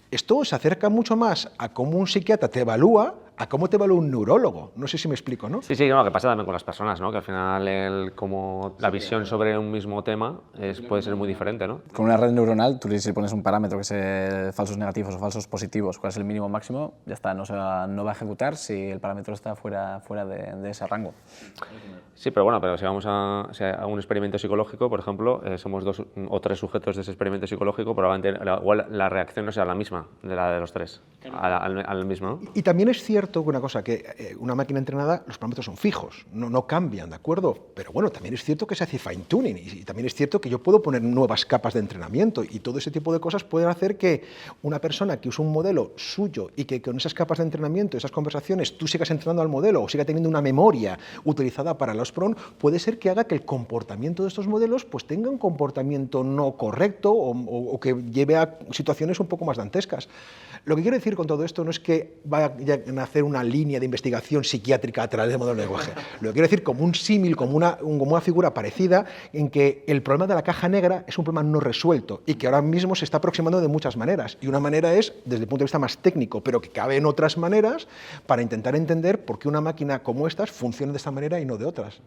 Esto se acerca mucho más a cómo un psiquiatra te evalúa a cómo te evalúa un neurólogo. No sé si me explico, ¿no? Sí, no, que pasa también con las personas, ¿no? Que al final como la visión sobre un mismo tema puede ser muy diferente, ¿no? Con una red neuronal, tú si pones un parámetro que es falsos negativos o falsos positivos, cuál es el mínimo máximo, ya está, no va a ejecutar si el parámetro está fuera de ese rango. Sí, pero bueno, si vamos a un experimento psicológico, por ejemplo, somos 2 o 3 sujetos de ese experimento psicológico, probablemente igual la reacción no sea la misma de la de los 3, al mismo, ¿no? Y también es cierto cierto que una cosa, que una máquina entrenada, los parámetros son fijos, no cambian, ¿de acuerdo? Pero bueno, también es cierto que se hace fine tuning y también es cierto que yo puedo poner nuevas capas de entrenamiento y todo ese tipo de cosas pueden hacer que una persona que usa un modelo suyo y que con esas capas de entrenamiento, esas conversaciones, tú sigas entrenando al modelo o siga teniendo una memoria utilizada para los PRON, puede ser que haga que el comportamiento de estos modelos pues tenga un comportamiento no correcto o que lleve a situaciones un poco más dantescas. Lo que quiero decir con todo esto no es que vaya a nacer una línea de investigación psiquiátrica a través del modelo de lenguaje. Lo que quiero decir como un símil, como una figura parecida en que el problema de la caja negra es un problema no resuelto y que ahora mismo se está aproximando de muchas maneras. Y una manera es desde el punto de vista más técnico, pero que cabe en otras maneras para intentar entender por qué una máquina como estas funciona de esta manera y no de otras.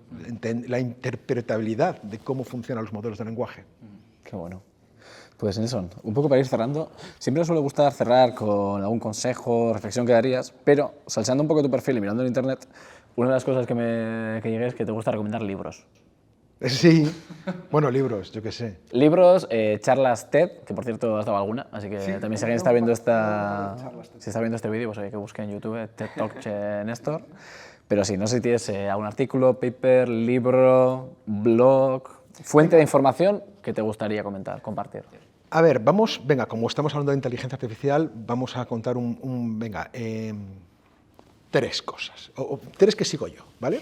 La interpretabilidad de cómo funcionan los modelos de lenguaje. Qué bueno. Pues Nelson, un poco para ir cerrando, siempre me suele gustar cerrar con algún consejo, reflexión que darías, pero salseando un poco tu perfil y mirando en internet, una de las cosas que llegué es que te gusta recomendar libros. Sí, bueno, libros, yo qué sé. Libros, charlas TED, que por cierto has dado alguna, así que sí, también si alguien está viendo si está viendo este vídeo, pues hay que buscar en YouTube TED Talk Néstor. Pero sí, no sé si tienes algún artículo, paper, libro, blog, fuente de información que te gustaría compartir. A ver, venga, como estamos hablando de inteligencia artificial, vamos a contar tres cosas, o tres que sigo yo, ¿vale?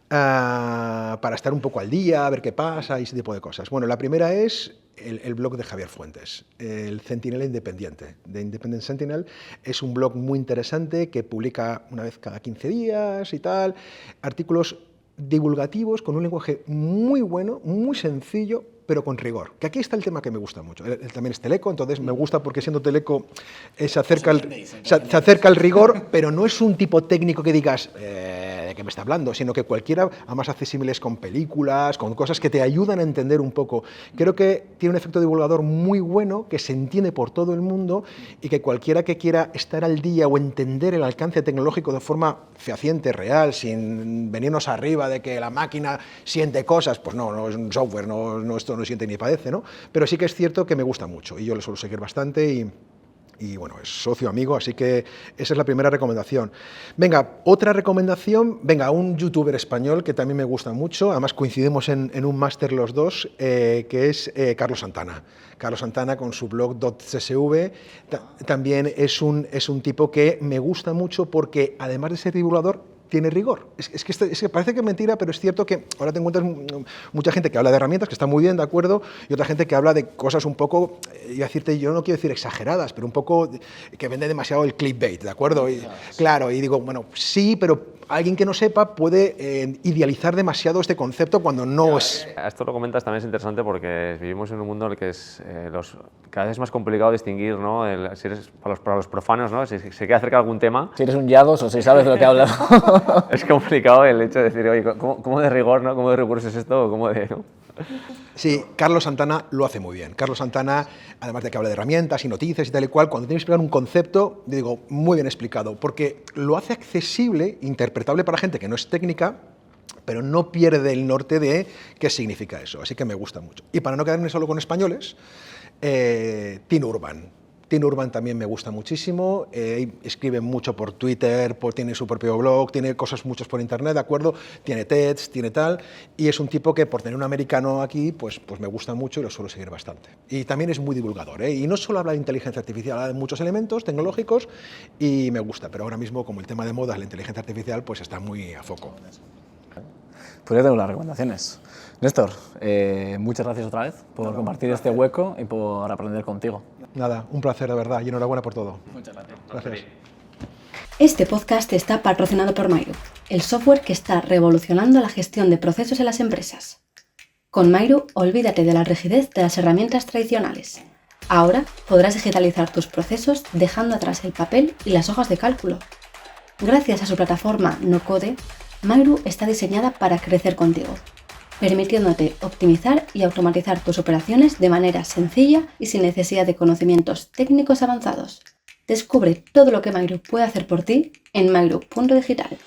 Para estar un poco al día, a ver qué pasa y ese tipo de cosas. Bueno, la primera es el blog de Javier Fuentes, el Centinela Independiente, de Independent Sentinel. Es un blog muy interesante que publica una vez cada 15 días y tal, artículos divulgativos con un lenguaje muy bueno, muy sencillo, pero con rigor. Que aquí está el tema que me gusta mucho. Él también es teleco, entonces me gusta porque siendo teleco se acerca al rigor, pero no es un tipo técnico que digas ¿de qué me está hablando? Sino que cualquiera, además accesibles con películas, con cosas que te ayudan a entender un poco. Creo que tiene un efecto divulgador muy bueno, que se entiende por todo el mundo y que cualquiera que quiera estar al día o entender el alcance tecnológico de forma fehaciente, real, sin venirnos arriba de que la máquina siente cosas, pues no es un software, esto no siente ni padece, ¿no? Pero sí que es cierto que me gusta mucho y yo lo suelo seguir bastante y bueno, es socio amigo, así que esa es la primera recomendación. Venga, otra recomendación, un youtuber español que también me gusta mucho, además coincidimos en un máster los dos, que es Carlos Santana. Carlos Santana con su blog .csv también es un tipo que me gusta mucho porque además de ser divulgador, tiene rigor. Es que parece que es mentira, pero es cierto que ahora te encuentras mucha gente que habla de herramientas, que está muy bien, de acuerdo, y otra gente que habla de cosas un poco, yo no quiero decir exageradas, pero un poco que vende demasiado el clickbait, ¿de acuerdo? Claro, y digo, bueno, sí, pero alguien que no sepa puede idealizar demasiado este concepto cuando no es... Esto lo comentas también es interesante porque vivimos en un mundo en el que es cada vez es más complicado distinguir, ¿no? Si eres, para los profanos, ¿no? Si se quiere acercar a algún tema... Si eres un yados o si sabes de lo que hablas. Es complicado el hecho de decir, oye, ¿cómo de rigor, ¿no? ¿Cómo de riguroso es esto? ¿Cómo de...? ¿no? Sí, Carlos Santana lo hace muy bien. Carlos Santana, además de que habla de herramientas y noticias y tal y cual, cuando tiene que explicar un concepto, digo, muy bien explicado, porque lo hace accesible, interpretable para gente que no es técnica, pero no pierde el norte de qué significa eso. Así que me gusta mucho. Y para no quedarme solo con españoles, Tino Urban. Tino Urban también me gusta muchísimo, escribe mucho por Twitter, tiene su propio blog, tiene cosas muchas por internet, ¿de acuerdo? Tiene TEDs, tiene tal, y es un tipo que por tener un americano aquí, pues me gusta mucho y lo suelo seguir bastante. Y también es muy divulgador, y no solo habla de inteligencia artificial, habla de muchos elementos tecnológicos y me gusta, pero ahora mismo como el tema de moda es la inteligencia artificial, pues está muy a foco. Pues ya tengo las recomendaciones. Néstor, muchas gracias otra vez por compartir este hueco y por aprender contigo. Nada, un placer de verdad y enhorabuena por todo. Muchas gracias. Gracias. Este podcast está patrocinado por Mairu, el software que está revolucionando la gestión de procesos en las empresas. Con Mairu, olvídate de la rigidez de las herramientas tradicionales. Ahora podrás digitalizar tus procesos dejando atrás el papel y las hojas de cálculo. Gracias a su plataforma no-code, Mairu está diseñada para crecer contigo, permitiéndote optimizar y automatizar tus operaciones de manera sencilla y sin necesidad de conocimientos técnicos avanzados. Descubre todo lo que Mairu puede hacer por ti en mairu.digital.